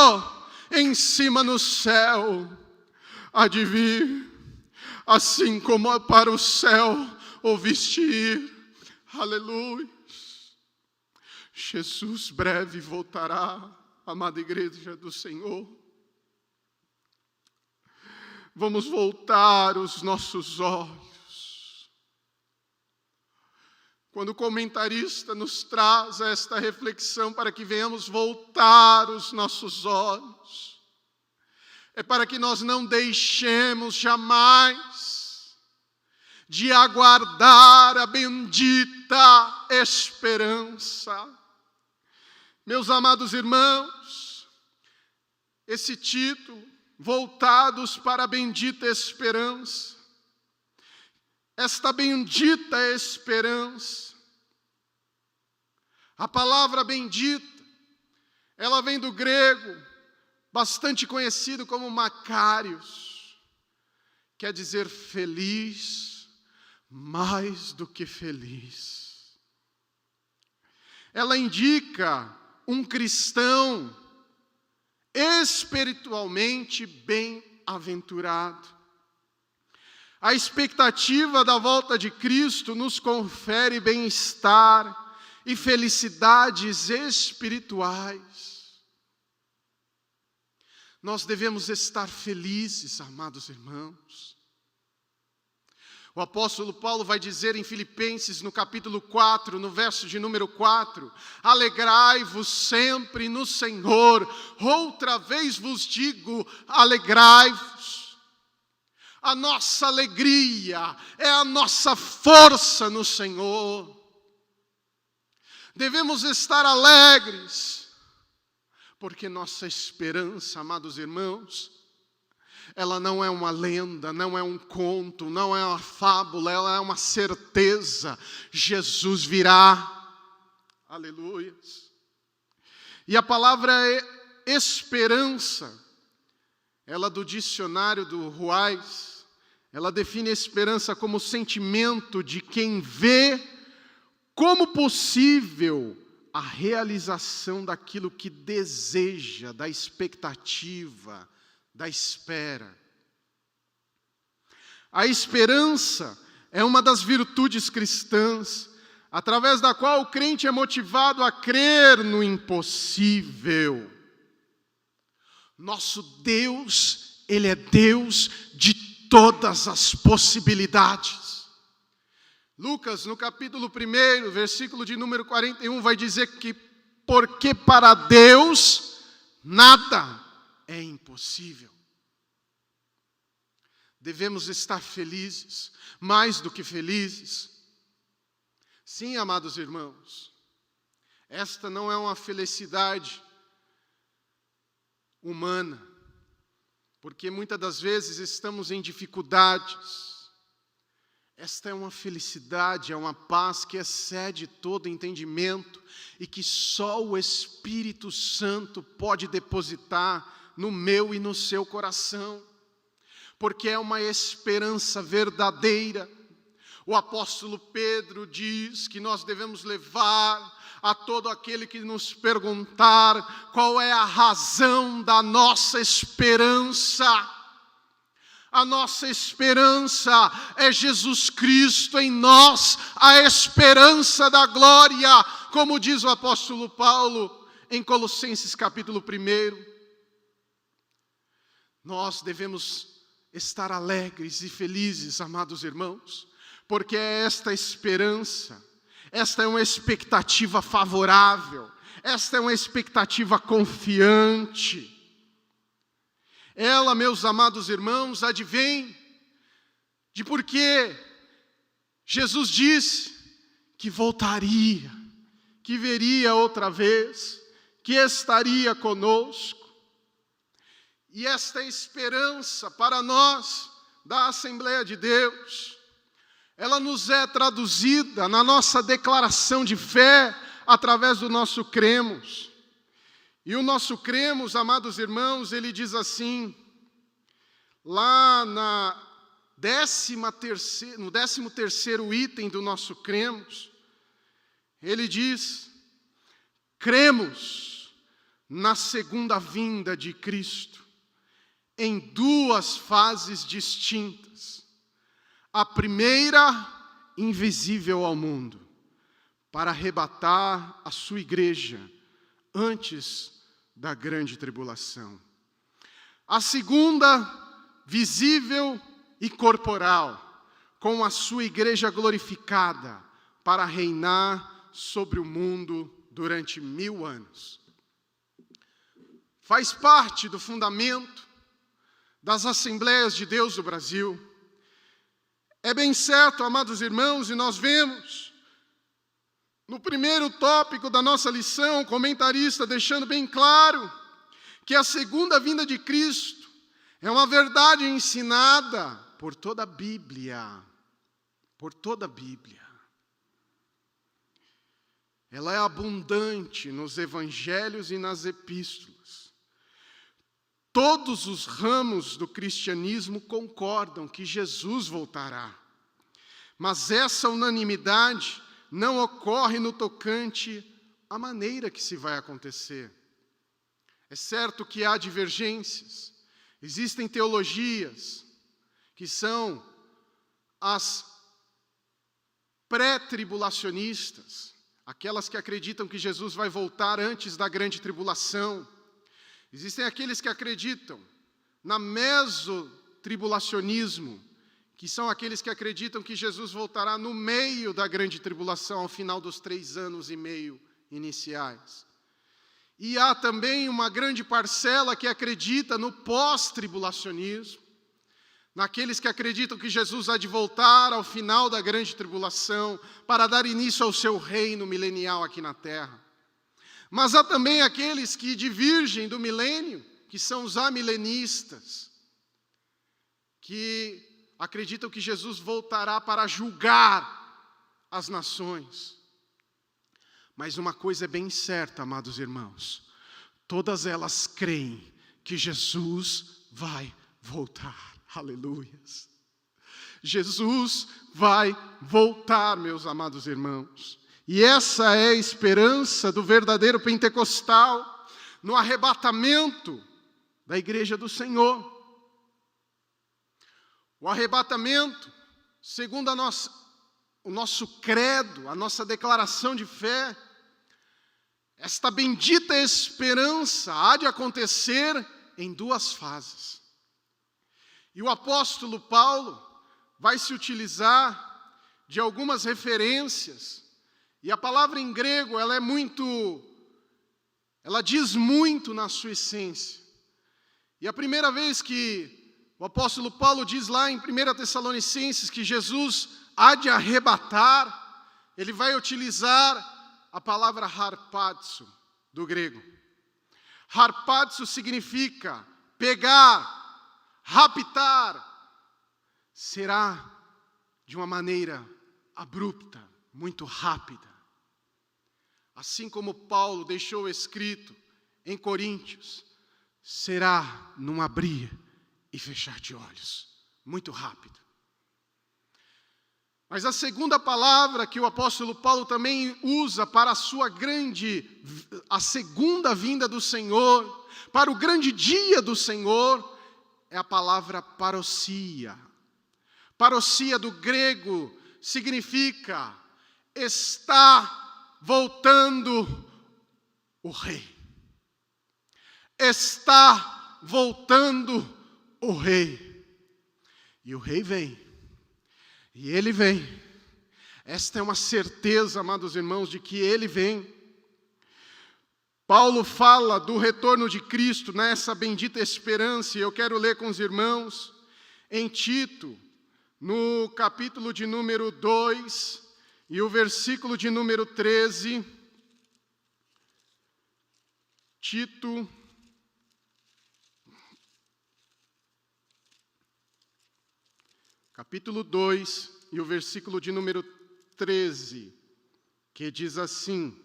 em cima no céu, há de vir, assim como para o céu o viste ir. Aleluia. Jesus breve voltará, amada igreja do Senhor. Vamos voltar os nossos olhos. Quando o comentarista nos traz esta reflexão para que venhamos voltar os nossos olhos, é para que nós não deixemos jamais de aguardar a bendita esperança. Meus amados irmãos, esse título, Voltados para a Bendita Esperança, esta bendita esperança, a palavra bendita, ela vem do grego, bastante conhecido como Macarios, quer dizer feliz, mais do que feliz. Ela indica um cristão espiritualmente bem-aventurado. A expectativa da volta de Cristo nos confere bem-estar e felicidades espirituais. Nós devemos estar felizes, amados irmãos. O apóstolo Paulo vai dizer em Filipenses, no capítulo 4, no verso de número 4, alegrai-vos sempre no Senhor, outra vez vos digo, alegrai-vos. A nossa alegria é a nossa força no Senhor. Devemos estar alegres, porque nossa esperança, amados irmãos, ela não é uma lenda, não é um conto, não é uma fábula, ela é uma certeza. Jesus virá. Aleluia. E a palavra esperança, ela do dicionário do Ruais, ela define a esperança como o sentimento de quem vê como possível a realização daquilo que deseja, da expectativa, da espera. A esperança é uma das virtudes cristãs, através da qual o crente é motivado a crer no impossível. Nosso Deus, Ele é Deus de todas as possibilidades. Lucas, no capítulo 1, versículo de número 41, vai dizer que porque para Deus nada é impossível. Devemos estar felizes, mais do que felizes. Sim, amados irmãos, esta não é uma felicidade humana, porque muitas das vezes estamos em dificuldades. Esta é uma felicidade, é uma paz que excede todo entendimento e que só o Espírito Santo pode depositar no meu e no seu coração, porque é uma esperança verdadeira. O apóstolo Pedro diz que nós devemos levar a todo aquele que nos perguntar qual é a razão da nossa esperança. A nossa esperança é Jesus Cristo em nós, a esperança da glória, como diz o apóstolo Paulo em Colossenses capítulo 1. Nós devemos estar alegres e felizes, amados irmãos, porque é esta esperança, esta é uma expectativa favorável, esta é uma expectativa confiante. Ela, meus amados irmãos, advém de porque Jesus disse que voltaria, que viria outra vez, que estaria conosco. E esta esperança para nós, da Assembleia de Deus, ela nos é traduzida na nossa declaração de fé, através do nosso cremos. E o nosso cremos, amados irmãos, ele diz assim, lá no 13º item do nosso cremos, ele diz, cremos na segunda vinda de Cristo, em duas fases distintas. A primeira, invisível ao mundo, para arrebatar a sua igreja antes da grande tribulação. A segunda, visível e corporal, com a sua igreja glorificada, para reinar sobre o mundo durante 1000 anos. Faz parte do fundamento das Assembleias de Deus do Brasil. É bem certo, amados irmãos, e nós vemos no primeiro tópico da nossa lição, o comentarista deixando bem claro que a segunda vinda de Cristo é uma verdade ensinada por toda a Bíblia. Por toda a Bíblia. Ela é abundante nos evangelhos e nas epístolas. Todos os ramos do cristianismo concordam que Jesus voltará. Mas essa unanimidade não ocorre no tocante à maneira que se vai acontecer. É certo que há divergências. Existem teologias que são as pré-tribulacionistas, aquelas que acreditam que Jesus vai voltar antes da grande tribulação. Existem aqueles que acreditam na mesotribulacionismo, que são aqueles que acreditam que Jesus voltará no meio da grande tribulação, ao final dos 3 anos e meio iniciais. E há também uma grande parcela que acredita no pós-tribulacionismo, naqueles que acreditam que Jesus há de voltar ao final da grande tribulação, para dar início ao seu reino milenial aqui na terra. Mas há também aqueles que divergem do milênio, que são os amilenistas, que acreditam que Jesus voltará para julgar as nações. Mas uma coisa é bem certa, amados irmãos, todas elas creem que Jesus vai voltar. Aleluias. Jesus vai voltar, meus amados irmãos. E essa é a esperança do verdadeiro pentecostal, no arrebatamento da igreja do Senhor. O arrebatamento, segundo o nosso credo, a nossa declaração de fé, esta bendita esperança há de acontecer em duas fases. E o apóstolo Paulo vai se utilizar de algumas referências, e a palavra em grego, ela diz muito na sua essência. E a primeira vez que o apóstolo Paulo diz lá em 1 Tessalonicenses que Jesus há de arrebatar, ele vai utilizar a palavra harpazo, do grego. Harpazo significa pegar, raptar. Será de uma maneira abrupta, muito rápida. Assim como Paulo deixou escrito em Coríntios, será num abrir e fechar de olhos, muito rápido. Mas a segunda palavra que o apóstolo Paulo também usa para a segunda vinda do Senhor, para o grande dia do Senhor, é a palavra parousia. Parousia do grego significa está voltando o rei. Está voltando o rei. E o rei vem. E ele vem. Esta é uma certeza, amados irmãos, de que ele vem. Paulo fala do retorno de Cristo nessa bendita esperança, e eu quero ler com os irmãos em Tito, no capítulo de número 2, e o versículo de número 13. Tito, capítulo 2, e o versículo de número 13, que diz assim: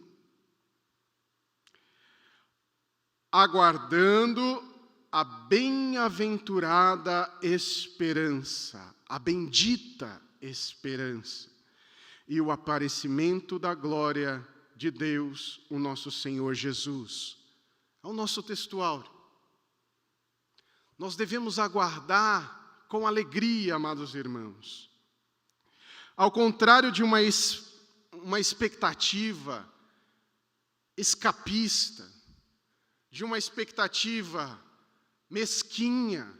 aguardando a bem-aventurada esperança, a bendita esperança, e o aparecimento da glória de Deus, o nosso Senhor Jesus. É o nosso textuário. Nós devemos aguardar com alegria, amados irmãos. Ao contrário de uma expectativa escapista, de uma expectativa mesquinha,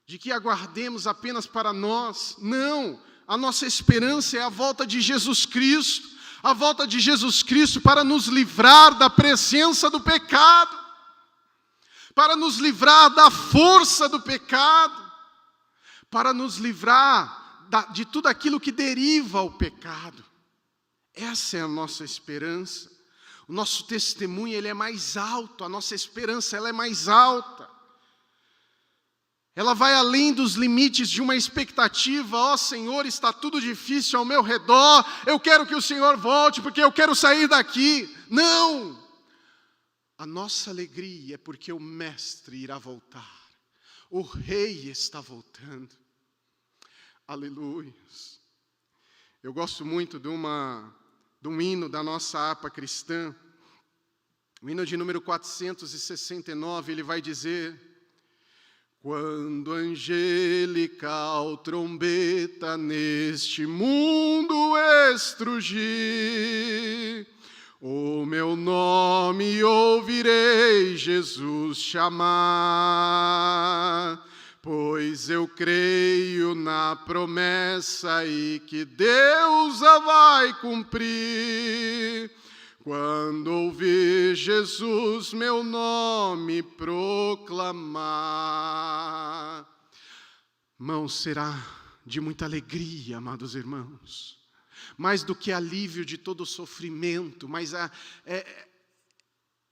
de que aguardemos apenas para nós. Não, a nossa esperança é a volta de Jesus Cristo, a volta de Jesus Cristo para nos livrar da presença do pecado, para nos livrar da força do pecado, para nos livrar de tudo aquilo que deriva ao pecado. Essa é a nossa esperança. O nosso testemunho, ele é mais alto, a nossa esperança, ela é mais alta. Ela vai além dos limites de uma expectativa. Ó Senhor, está tudo difícil ao meu redor, eu quero que o Senhor volte, porque eu quero sair daqui. Não! A nossa alegria é porque o Mestre irá voltar. O Rei está voltando. Aleluia. Eu gosto muito de um hino da nossa harpa cristã. O hino de número 469, ele vai dizer: quando angelical trombeta neste mundo estrugir, o meu nome ouvirei Jesus chamar, pois eu creio na promessa e que Deus a vai cumprir. Quando ouvir Jesus meu nome proclamar. Irmãos, será de muita alegria, amados irmãos, mais do que alívio de todo sofrimento, mas é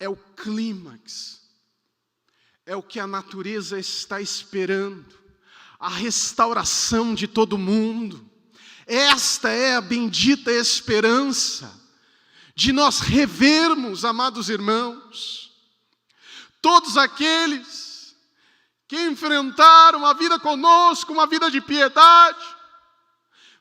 o clímax, é o que a natureza está esperando, a restauração de todo mundo. Esta é a bendita esperança de nós revermos, amados irmãos, todos aqueles que enfrentaram a vida conosco, uma vida de piedade,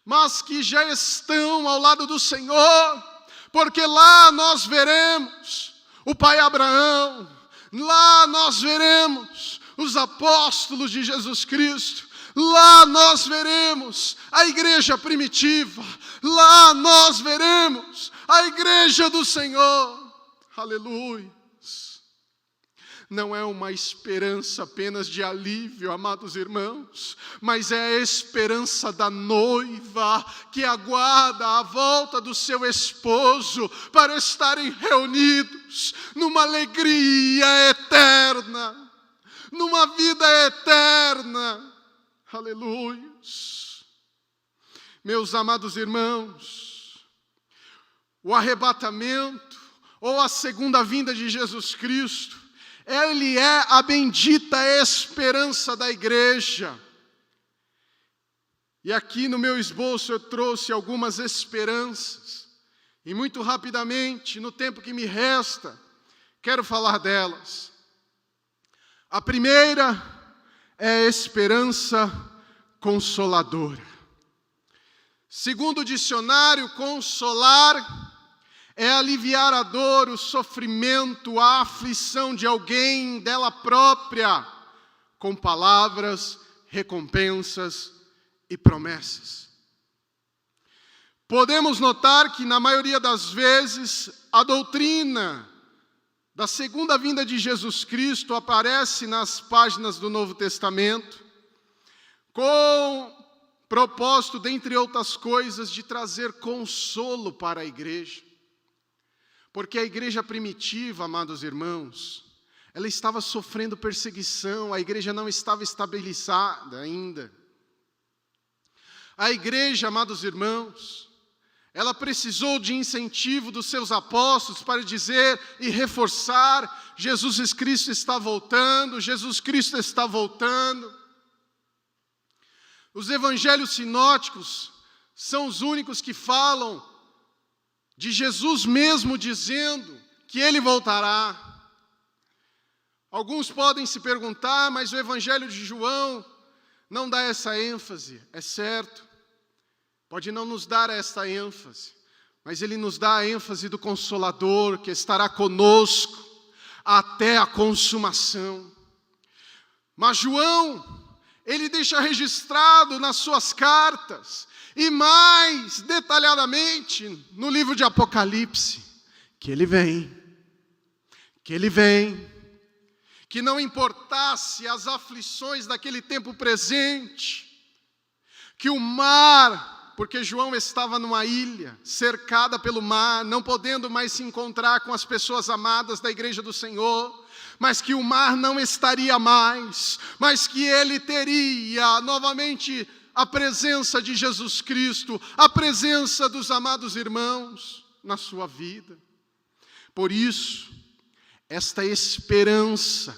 mas que já estão ao lado do Senhor, porque lá nós veremos o pai Abraão, lá nós veremos os apóstolos de Jesus Cristo, lá nós veremos a igreja primitiva, lá nós veremos a igreja do Senhor. Aleluia. Não é uma esperança apenas de alívio, amados irmãos, mas é a esperança da noiva que aguarda a volta do seu esposo para estarem reunidos numa alegria eterna, numa vida eterna. Aleluia. Meus amados irmãos, o arrebatamento ou a segunda vinda de Jesus Cristo, Ele é a bendita esperança da igreja. E aqui no meu esboço eu trouxe algumas esperanças. E muito rapidamente, no tempo que me resta, quero falar delas. A primeira é a esperança consoladora. Segundo o dicionário, consolar é aliviar a dor, o sofrimento, a aflição de alguém, dela própria, com palavras, recompensas e promessas. Podemos notar que, na maioria das vezes, a doutrina da segunda vinda de Jesus Cristo aparece nas páginas do Novo Testamento, com propósito, dentre outras coisas, de trazer consolo para a igreja. Porque a igreja primitiva, amados irmãos, ela estava sofrendo perseguição, a igreja não estava estabilizada ainda. A igreja, amados irmãos, ela precisou de incentivo dos seus apóstolos para dizer e reforçar: Jesus Cristo está voltando, Jesus Cristo está voltando. Os evangelhos sinóticos são os únicos que falam de Jesus mesmo dizendo que Ele voltará. Alguns podem se perguntar, mas o Evangelho de João não dá essa ênfase. É certo, pode não nos dar essa ênfase, mas ele nos dá a ênfase do Consolador, que estará conosco até a consumação. Mas João, ele deixa registrado nas suas cartas, e mais detalhadamente no livro de Apocalipse, que ele vem, que não importasse as aflições daquele tempo presente, que o mar, porque João estava numa ilha, cercada pelo mar, não podendo mais se encontrar com as pessoas amadas da igreja do Senhor, mas que o mar não estaria mais, mas que ele teria novamente a presença de Jesus Cristo, a presença dos amados irmãos na sua vida. Por isso, esta esperança,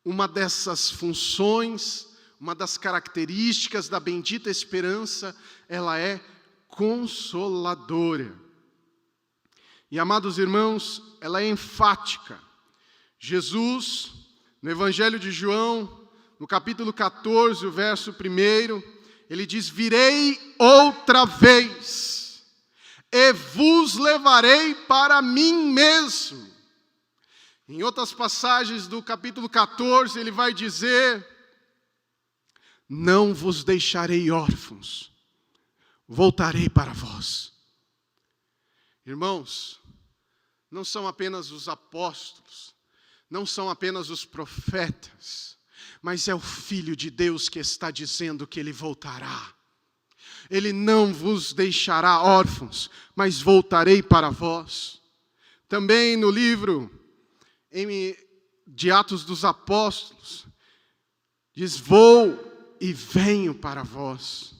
uma dessas funções, uma das características da bendita esperança, ela é consoladora. E, amados irmãos, ela é enfática. Jesus, no Evangelho de João, no capítulo 14, o verso 1, ele diz: virei outra vez, e vos levarei para mim mesmo. Em outras passagens do capítulo 14, ele vai dizer: não vos deixarei órfãos, voltarei para vós. Irmãos, não são apenas os apóstolos, não são apenas os profetas, mas é o Filho de Deus que está dizendo que Ele voltará. Ele não vos deixará órfãos, mas voltarei para vós. Também no livro de Atos dos Apóstolos, diz: vou e venho para vós.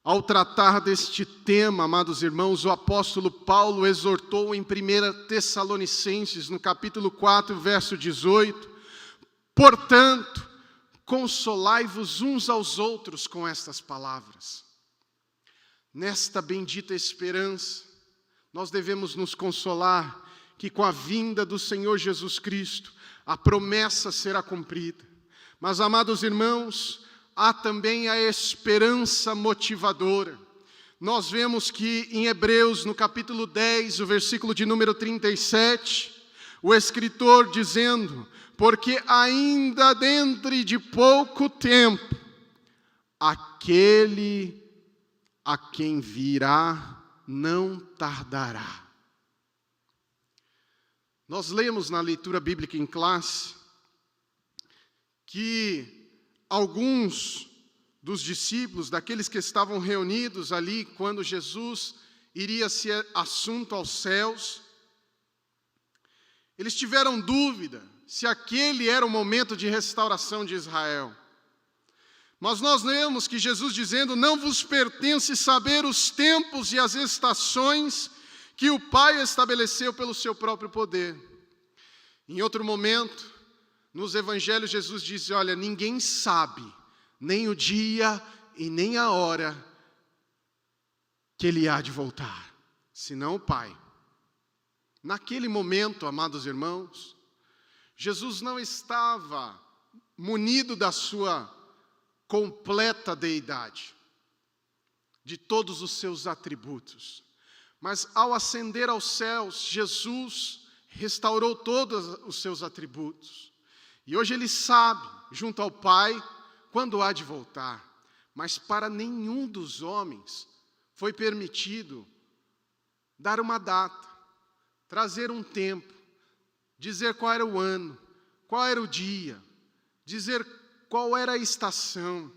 Ao tratar deste tema, amados irmãos, o apóstolo Paulo exortou em 1 Tessalonicenses, no capítulo 4, verso 18, portanto, consolai-vos uns aos outros com estas palavras. Nesta bendita esperança, nós devemos nos consolar que com a vinda do Senhor Jesus Cristo, a promessa será cumprida. Mas, amados irmãos, há também a esperança motivadora. nós vemos que em Hebreus, no capítulo 10, o versículo de número 37, o escritor dizendo: porque ainda dentro de pouco tempo, aquele a quem virá não tardará. Nós lemos na leitura bíblica em classe que alguns dos discípulos, daqueles que estavam reunidos ali quando Jesus iria ser assunto aos céus, eles tiveram dúvida se aquele era o momento de restauração de Israel. Mas nós lemos que Jesus dizendo: não vos pertence saber os tempos e as estações que o Pai estabeleceu pelo seu próprio poder. Em outro momento, nos evangelhos, Jesus diz: olha, ninguém sabe nem o dia e nem a hora que ele há de voltar, senão o Pai. Naquele momento, amados irmãos, Jesus não estava munido da sua completa deidade, de todos os seus atributos. Mas ao ascender aos céus, Jesus restaurou todos os seus atributos. E hoje ele sabe, junto ao Pai, quando há de voltar. Mas para nenhum dos homens foi permitido dar uma data, trazer um tempo, dizer qual era o ano, qual era o dia, dizer qual era a estação.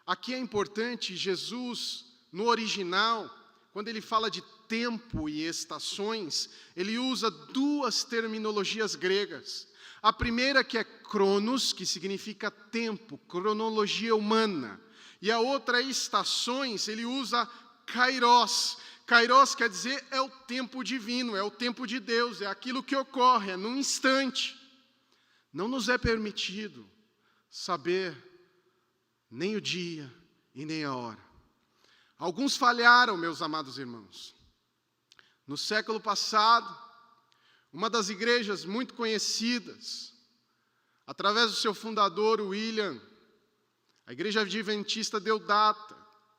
Aqui é importante, Jesus, no original, quando ele fala de tempo e estações, ele usa duas terminologias gregas. A primeira que é cronos, que significa tempo, cronologia humana. E a outra, estações, ele usa kairos. Kairos quer dizer é o tempo divino, é o tempo de Deus, é aquilo que ocorre, é num instante. Não nos é permitido saber nem o dia e nem a hora. Alguns falharam, meus amados irmãos. No século passado, uma das igrejas muito conhecidas, através do seu fundador, William, a igreja adventista deu data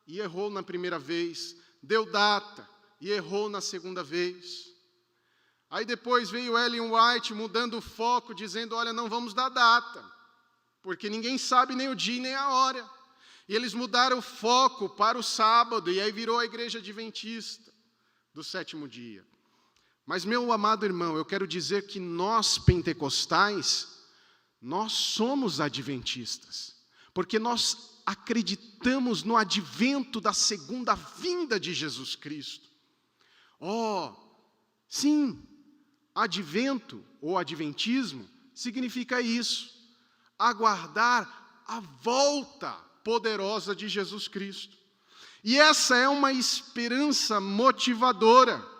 e errou na primeira vez, deu data e errou na segunda vez. Aí depois veio Ellen White mudando o foco, dizendo: olha, não vamos dar data, porque ninguém sabe nem o dia nem a hora. E eles mudaram o foco para o sábado, e aí virou a igreja adventista do sétimo dia. Mas, meu amado irmão, eu quero dizer que nós, pentecostais, nós somos adventistas, porque nós acreditamos no advento da segunda vinda de Jesus Cristo. Sim, advento ou adventismo significa isso, aguardar a volta poderosa de Jesus Cristo. E essa é uma esperança motivadora,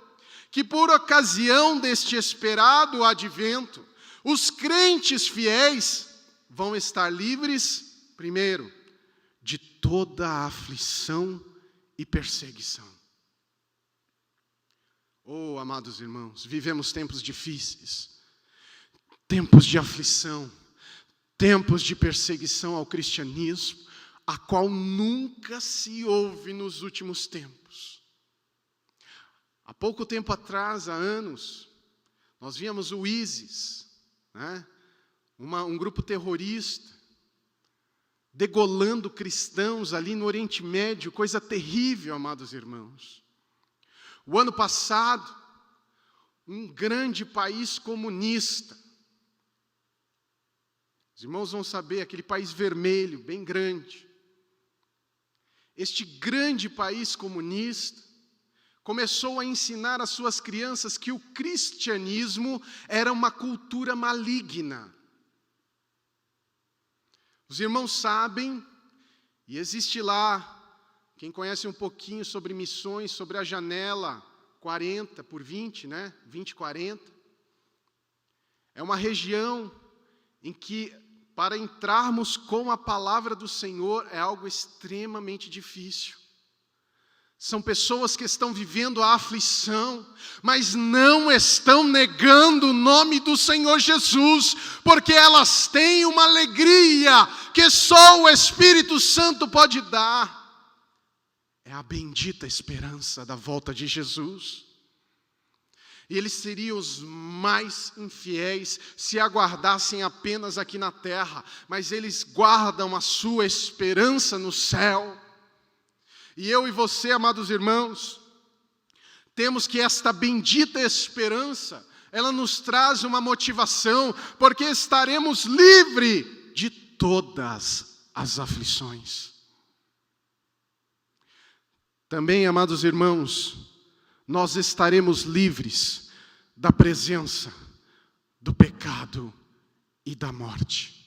que por ocasião deste esperado advento, os crentes fiéis vão estar livres, primeiro, de toda a aflição e perseguição. Amados irmãos, vivemos tempos difíceis, tempos de aflição, tempos de perseguição ao cristianismo, a qual nunca se houve nos últimos tempos. Há pouco tempo atrás, há anos, nós víamos o ISIS, um grupo terrorista, degolando cristãos ali no Oriente Médio, coisa terrível, amados irmãos. O ano passado, um grande país comunista, os irmãos vão saber, aquele país vermelho, bem grande. Este grande país comunista começou a ensinar às suas crianças que o cristianismo era uma cultura maligna. Os irmãos sabem, e existe lá, quem conhece um pouquinho sobre missões, sobre a janela 40 por 20, 20-40, é uma região em que, para entrarmos com a palavra do Senhor, é algo extremamente difícil. São pessoas que estão vivendo a aflição, mas não estão negando o nome do Senhor Jesus, porque elas têm uma alegria que só o Espírito Santo pode dar. É a bendita esperança da volta de Jesus. E eles seriam os mais infiéis se aguardassem apenas aqui na terra, mas eles guardam a sua esperança no céu. E eu e você, amados irmãos, temos que esta bendita esperança, ela nos traz uma motivação, porque estaremos livres de todas as aflições. Também, amados irmãos, nós estaremos livres da presença do pecado e da morte.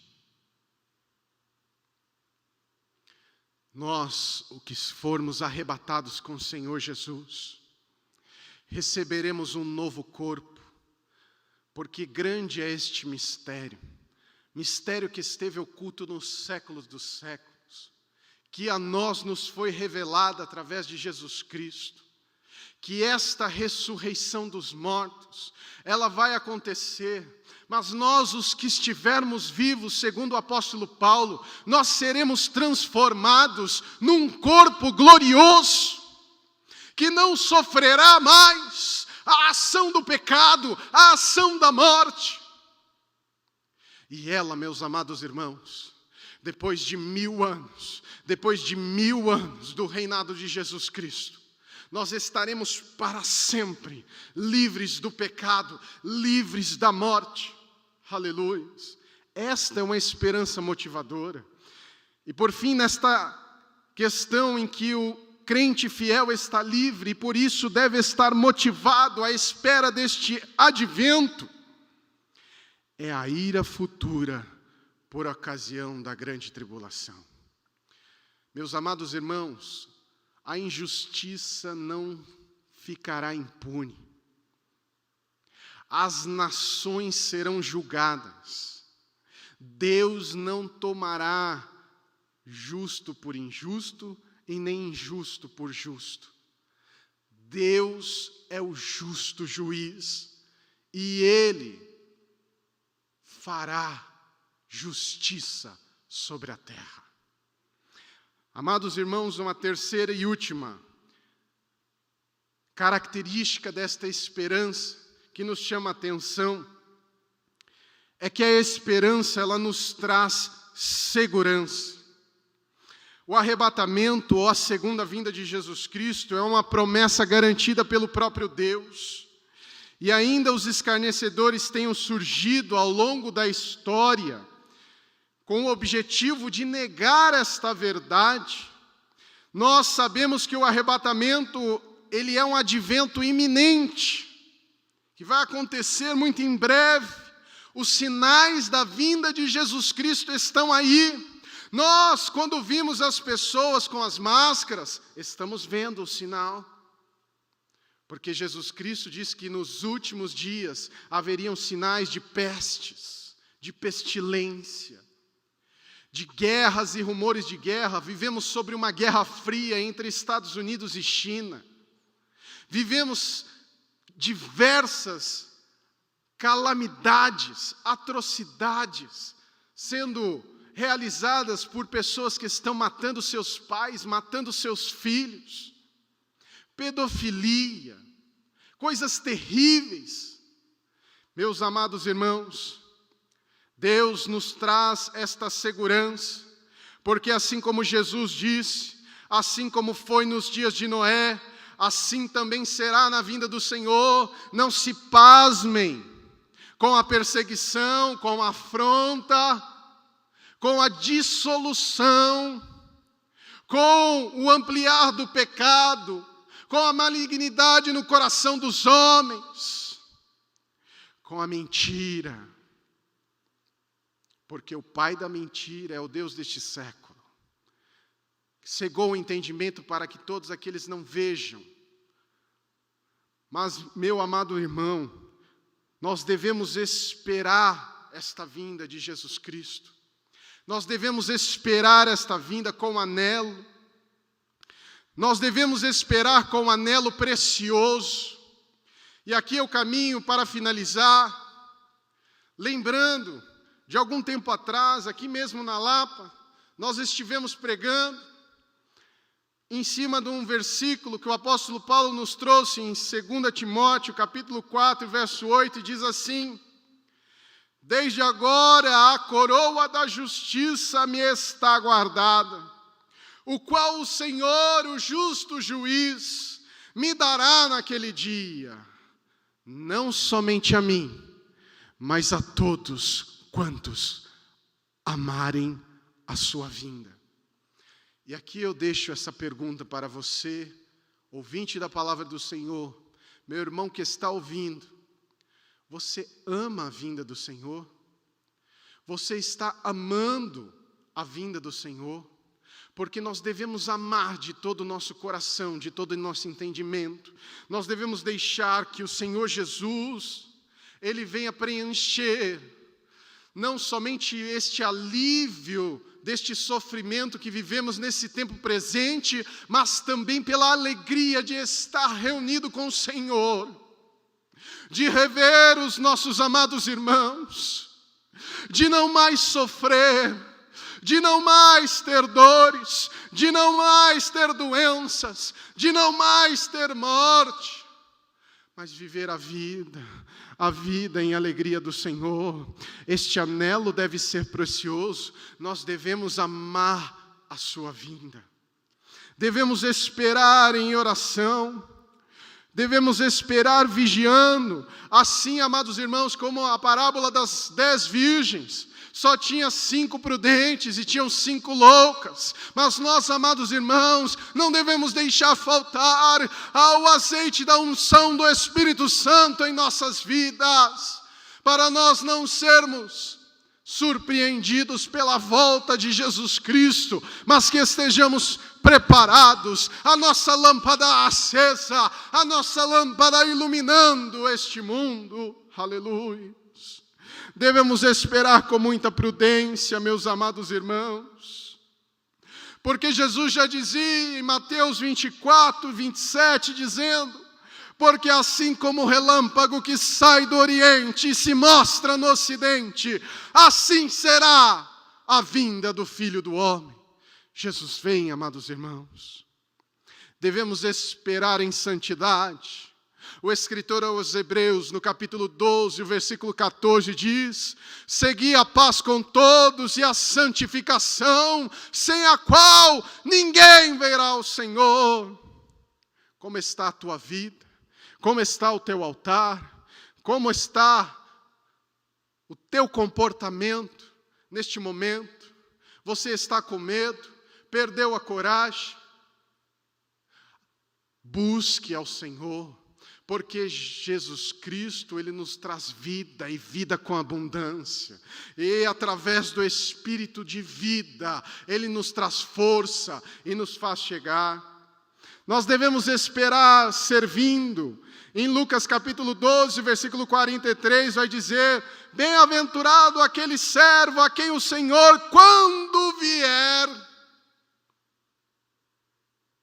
Nós, o que formos arrebatados com o Senhor Jesus, receberemos um novo corpo, porque grande é este mistério que esteve oculto nos séculos dos séculos, que a nós nos foi revelado através de Jesus Cristo, que esta ressurreição dos mortos, ela vai acontecer, mas nós, os que estivermos vivos, segundo o apóstolo Paulo, nós seremos transformados num corpo glorioso, que não sofrerá mais a ação do pecado, a ação da morte. E ela, meus amados irmãos, depois de 1000 anos do reinado de Jesus Cristo, nós estaremos para sempre livres do pecado, livres da morte. Aleluia. Esta é uma esperança motivadora. E por fim, nesta questão em que o crente fiel está livre e por isso deve estar motivado à espera deste advento, é a ira futura por ocasião da grande tribulação. Meus amados irmãos, a injustiça não ficará impune. As nações serão julgadas. Deus não tomará justo por injusto e nem injusto por justo. Deus é o justo juiz e Ele fará justiça sobre a terra. Amados irmãos, uma terceira e última característica desta esperança que nos chama a atenção é que a esperança, ela nos traz segurança. O arrebatamento ou a segunda vinda de Jesus Cristo é uma promessa garantida pelo próprio Deus. E ainda os escarnecedores tenham surgido ao longo da história com o objetivo de negar esta verdade. Nós sabemos que o arrebatamento, ele é um advento iminente, que vai acontecer muito em breve. Os sinais da vinda de Jesus Cristo estão aí. Nós, quando vimos as pessoas com as máscaras, estamos vendo o sinal. Porque Jesus Cristo disse que nos últimos dias haveriam sinais de pestes, de pestilência, de guerras e rumores de guerra. Vivemos sobre uma guerra fria entre Estados Unidos e China. Vivemos diversas calamidades, atrocidades, sendo realizadas por pessoas que estão matando seus pais, matando seus filhos, pedofilia, coisas terríveis. Meus amados irmãos, Deus nos traz esta segurança, porque assim como Jesus disse, assim como foi nos dias de Noé, assim também será na vinda do Senhor. Não se pasmem com a perseguição, com a afronta, com a dissolução, com o ampliar do pecado, com a malignidade no coração dos homens, com a mentira, porque o pai da mentira é o Deus deste século, que cegou o entendimento para que todos aqueles não vejam. Mas, meu amado irmão, nós devemos esperar esta vinda de Jesus Cristo. Nós devemos esperar esta vinda com anelo. Nós devemos esperar com anelo precioso. E aqui é o caminho para finalizar, lembrando de algum tempo atrás, aqui mesmo na Lapa, nós estivemos pregando em cima de um versículo que o apóstolo Paulo nos trouxe em 2 Timóteo, capítulo 4, verso 8, e diz assim: desde agora a coroa da justiça me está guardada, o qual o Senhor, o justo juiz, me dará naquele dia, não somente a mim, mas a todos quantos amarem a sua vinda. E aqui eu deixo essa pergunta para você, ouvinte da palavra do Senhor, meu irmão que está ouvindo: você ama a vinda do Senhor? Você está amando a vinda do Senhor? Porque nós devemos amar de todo o nosso coração, de todo o nosso entendimento. Nós devemos deixar que o Senhor Jesus, Ele venha preencher não somente este alívio deste sofrimento que vivemos nesse tempo presente, mas também pela alegria de estar reunido com o Senhor, de rever os nossos amados irmãos, de não mais sofrer, de não mais ter dores, de não mais ter doenças, de não mais ter morte, mas viver a vida em alegria do Senhor. Este anelo deve ser precioso. Nós devemos amar a sua vinda. Devemos esperar em oração. Devemos esperar vigiando. Assim, amados irmãos, como a parábola das 10 virgens. Só tinha 5 prudentes e tinham 5 loucas. Mas nós, amados irmãos, não devemos deixar faltar ao azeite da unção do Espírito Santo em nossas vidas, para nós não sermos surpreendidos pela volta de Jesus Cristo, mas que estejamos preparados, a nossa lâmpada acesa, a nossa lâmpada iluminando este mundo. Aleluia. Devemos esperar com muita prudência, meus amados irmãos, porque Jesus já dizia em Mateus 24, 27, dizendo: porque assim como o relâmpago que sai do Oriente e se mostra no Ocidente, assim será a vinda do Filho do Homem. Jesus vem, amados irmãos. Devemos esperar em santidade. O escritor aos Hebreus, no capítulo 12, o versículo 14, diz: segui a paz com todos e a santificação, sem a qual ninguém verá o Senhor. Como está a tua vida? Como está o teu altar? Como está o teu comportamento neste momento? Você está com medo? Perdeu a coragem? Busque ao Senhor. Porque Jesus Cristo, Ele nos traz vida, e vida com abundância. E através do Espírito de vida, Ele nos traz força e nos faz chegar. Nós devemos esperar servindo. Em Lucas capítulo 12, versículo 43, vai dizer: bem-aventurado aquele servo a quem o Senhor, quando vier,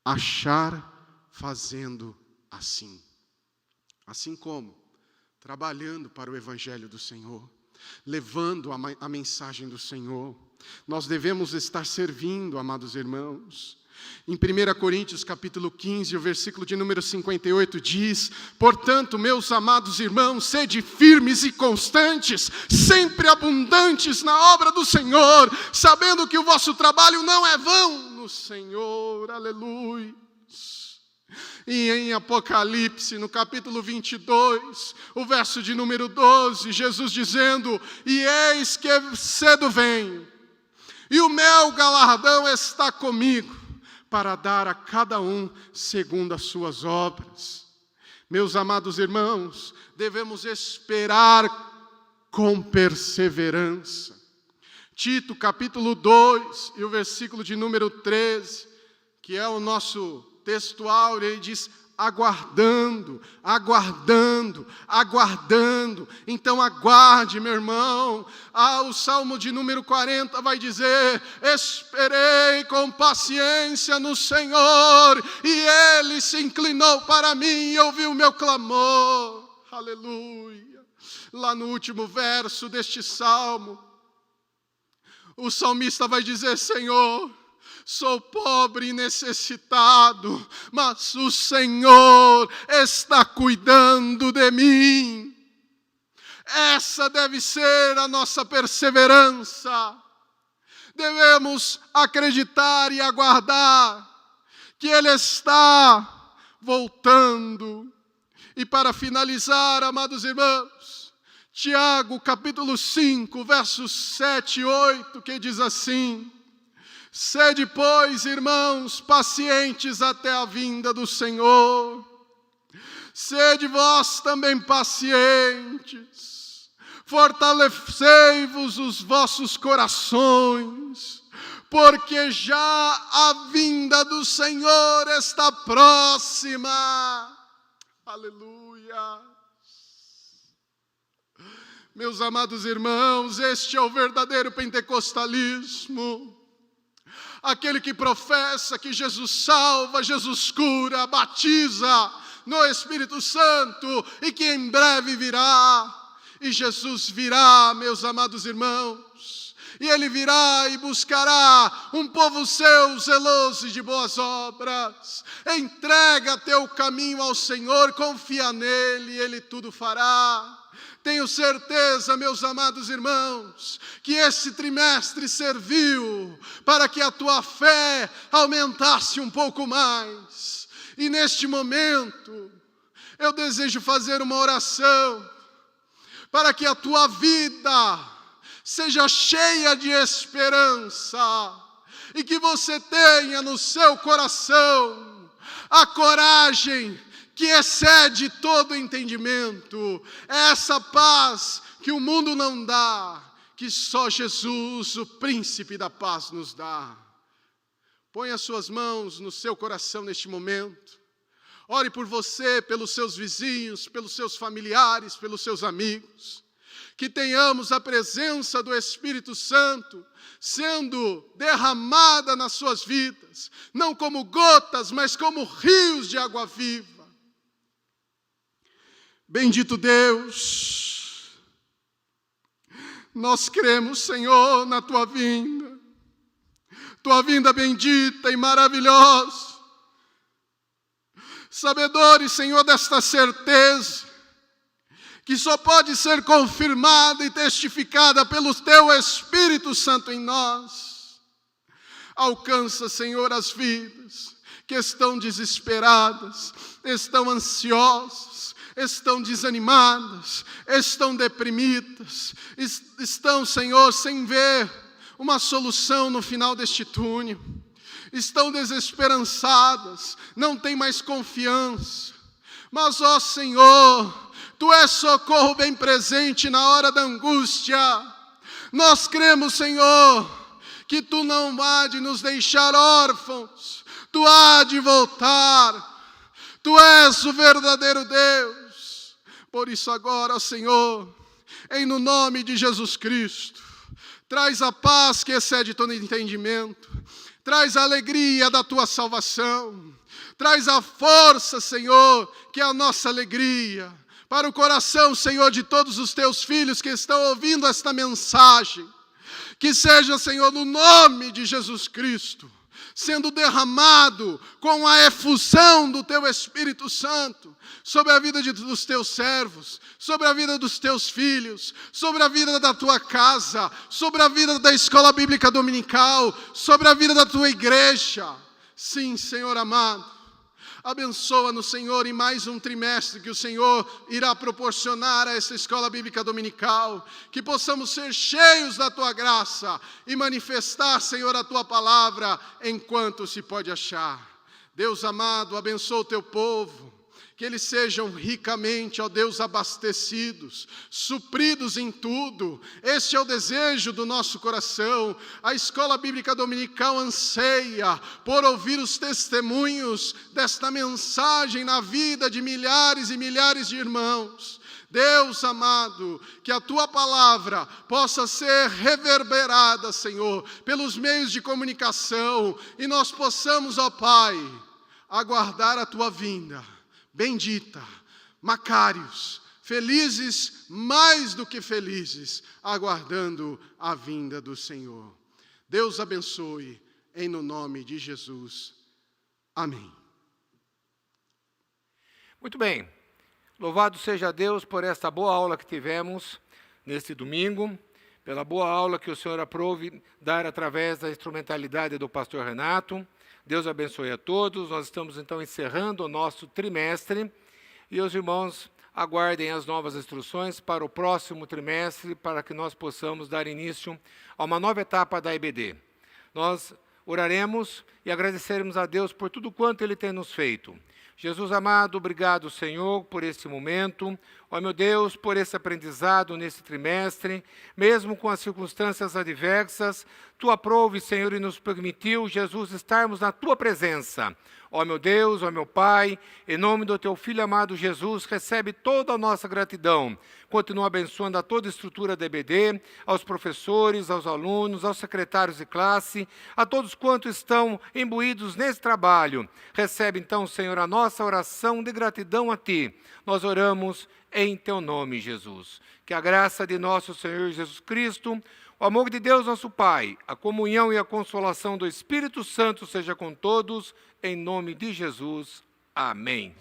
achar fazendo assim. Assim como trabalhando para o Evangelho do Senhor, levando a mensagem do Senhor, nós devemos estar servindo, amados irmãos. Em 1 Coríntios capítulo 15, o versículo de número 58 diz: portanto, meus amados irmãos, sede firmes e constantes, sempre abundantes na obra do Senhor, sabendo que o vosso trabalho não é vão no Senhor. Aleluia. E em Apocalipse, no capítulo 22, o verso de número 12, Jesus dizendo: e eis que cedo venho, e o meu galardão está comigo, para dar a cada um segundo as suas obras. Meus amados irmãos, devemos esperar com perseverança. Tito, capítulo 2, e o versículo de número 13, que é o nosso texto áureo, ele diz: aguardando, aguardando, aguardando. Então aguarde, meu irmão. O Salmo de número 40 vai dizer: esperei com paciência no Senhor, e Ele se inclinou para mim e ouviu o meu clamor. Aleluia. Lá no último verso deste Salmo, o salmista vai dizer: Senhor, Sou pobre e necessitado, mas o Senhor está cuidando de mim. Essa deve ser a nossa perseverança. Devemos acreditar e aguardar que Ele está voltando. E para finalizar, amados irmãos, Tiago capítulo 5, versos 7 e 8, que diz assim: sede, pois, irmãos, pacientes até a vinda do Senhor. Sede vós também pacientes, fortalecei-vos os vossos corações, porque já a vinda do Senhor está próxima. Aleluia. Meus amados irmãos, este é o verdadeiro pentecostalismo. Aquele que professa que Jesus salva, Jesus cura, batiza no Espírito Santo e que em breve virá. E Jesus virá, meus amados irmãos, e Ele virá e buscará um povo seu zeloso de boas obras. Entrega teu caminho ao Senhor, confia nele e Ele tudo fará. Tenho certeza, meus amados irmãos, que esse trimestre serviu para que a tua fé aumentasse um pouco mais. E neste momento, eu desejo fazer uma oração para que a tua vida seja cheia de esperança e que você tenha no seu coração a coragem que excede todo entendimento, essa paz que o mundo não dá, que só Jesus, o príncipe da paz, nos dá. Põe as suas mãos no seu coração neste momento. Ore por você, pelos seus vizinhos, pelos seus familiares, pelos seus amigos. Que tenhamos a presença do Espírito Santo sendo derramada nas suas vidas, não como gotas, mas como rios de água viva. Bendito Deus, nós cremos, Senhor, na Tua vinda bendita e maravilhosa. Sabedores, Senhor, desta certeza, que só pode ser confirmada e testificada pelo Teu Espírito Santo em nós. Alcança, Senhor, as vidas que estão desesperadas, estão ansiosas, estão desanimadas, estão deprimidas, estão, Senhor, sem ver uma solução no final deste túnel, estão desesperançadas, não têm mais confiança, mas, ó Senhor, Tu és socorro bem presente na hora da angústia. Nós cremos, Senhor, que Tu não há de nos deixar órfãos, Tu há de voltar, Tu és o verdadeiro Deus. Por isso agora, Senhor, em no nome de Jesus Cristo, traz a paz que excede todo entendimento, traz a alegria da Tua salvação, traz a força, Senhor, que é a nossa alegria, para o coração, Senhor, de todos os Teus filhos que estão ouvindo esta mensagem, que seja, Senhor, no nome de Jesus Cristo, sendo derramado com a efusão do Teu Espírito Santo sobre a vida dos Teus servos, sobre a vida dos Teus filhos, sobre a vida da Tua casa, sobre a vida da escola bíblica dominical, sobre a vida da Tua igreja. Sim, Senhor amado, abençoa-nos, Senhor, em mais um trimestre que o Senhor irá proporcionar a essa escola bíblica dominical, que possamos ser cheios da Tua graça e manifestar, Senhor, a Tua palavra enquanto se pode achar. Deus amado, abençoa o Teu povo, que eles sejam ricamente, ó Deus, abastecidos, supridos em tudo. Este é o desejo do nosso coração. A escola bíblica dominical anseia por ouvir os testemunhos desta mensagem na vida de milhares e milhares de irmãos. Deus amado, que a Tua palavra possa ser reverberada, Senhor, pelos meios de comunicação, e nós possamos, ó Pai, aguardar a Tua vinda. Bendita, Macários, felizes, mais do que felizes, aguardando a vinda do Senhor. Deus abençoe, em no nome de Jesus. Amém. Muito bem. Louvado seja Deus por esta boa aula que tivemos neste domingo, pela boa aula que o Senhor aprove dar através da instrumentalidade do pastor Renato. Deus abençoe a todos. Nós estamos então encerrando o nosso trimestre e os irmãos aguardem as novas instruções para o próximo trimestre, para que nós possamos dar início a uma nova etapa da IBD. Nós oraremos e agradeceremos a Deus por tudo quanto Ele tem nos feito. Jesus amado, obrigado, Senhor, por este momento. Ó meu Deus, por esse aprendizado nesse trimestre, mesmo com as circunstâncias adversas, Tu aprove, Senhor, e nos permitiu, Jesus, estarmos na Tua presença. Ó meu Deus, ó meu Pai, em nome do Teu Filho amado Jesus, recebe toda a nossa gratidão. Continua abençoando a toda a estrutura da EBD, aos professores, aos alunos, aos secretários de classe, a todos quantos estão imbuídos nesse trabalho. Recebe então, Senhor, a nossa oração de gratidão a Ti. Nós oramos em Teu nome, Jesus. Que a graça de nosso Senhor Jesus Cristo, o amor de Deus, nosso Pai, a comunhão e a consolação do Espírito Santo seja com todos, em nome de Jesus. Amém.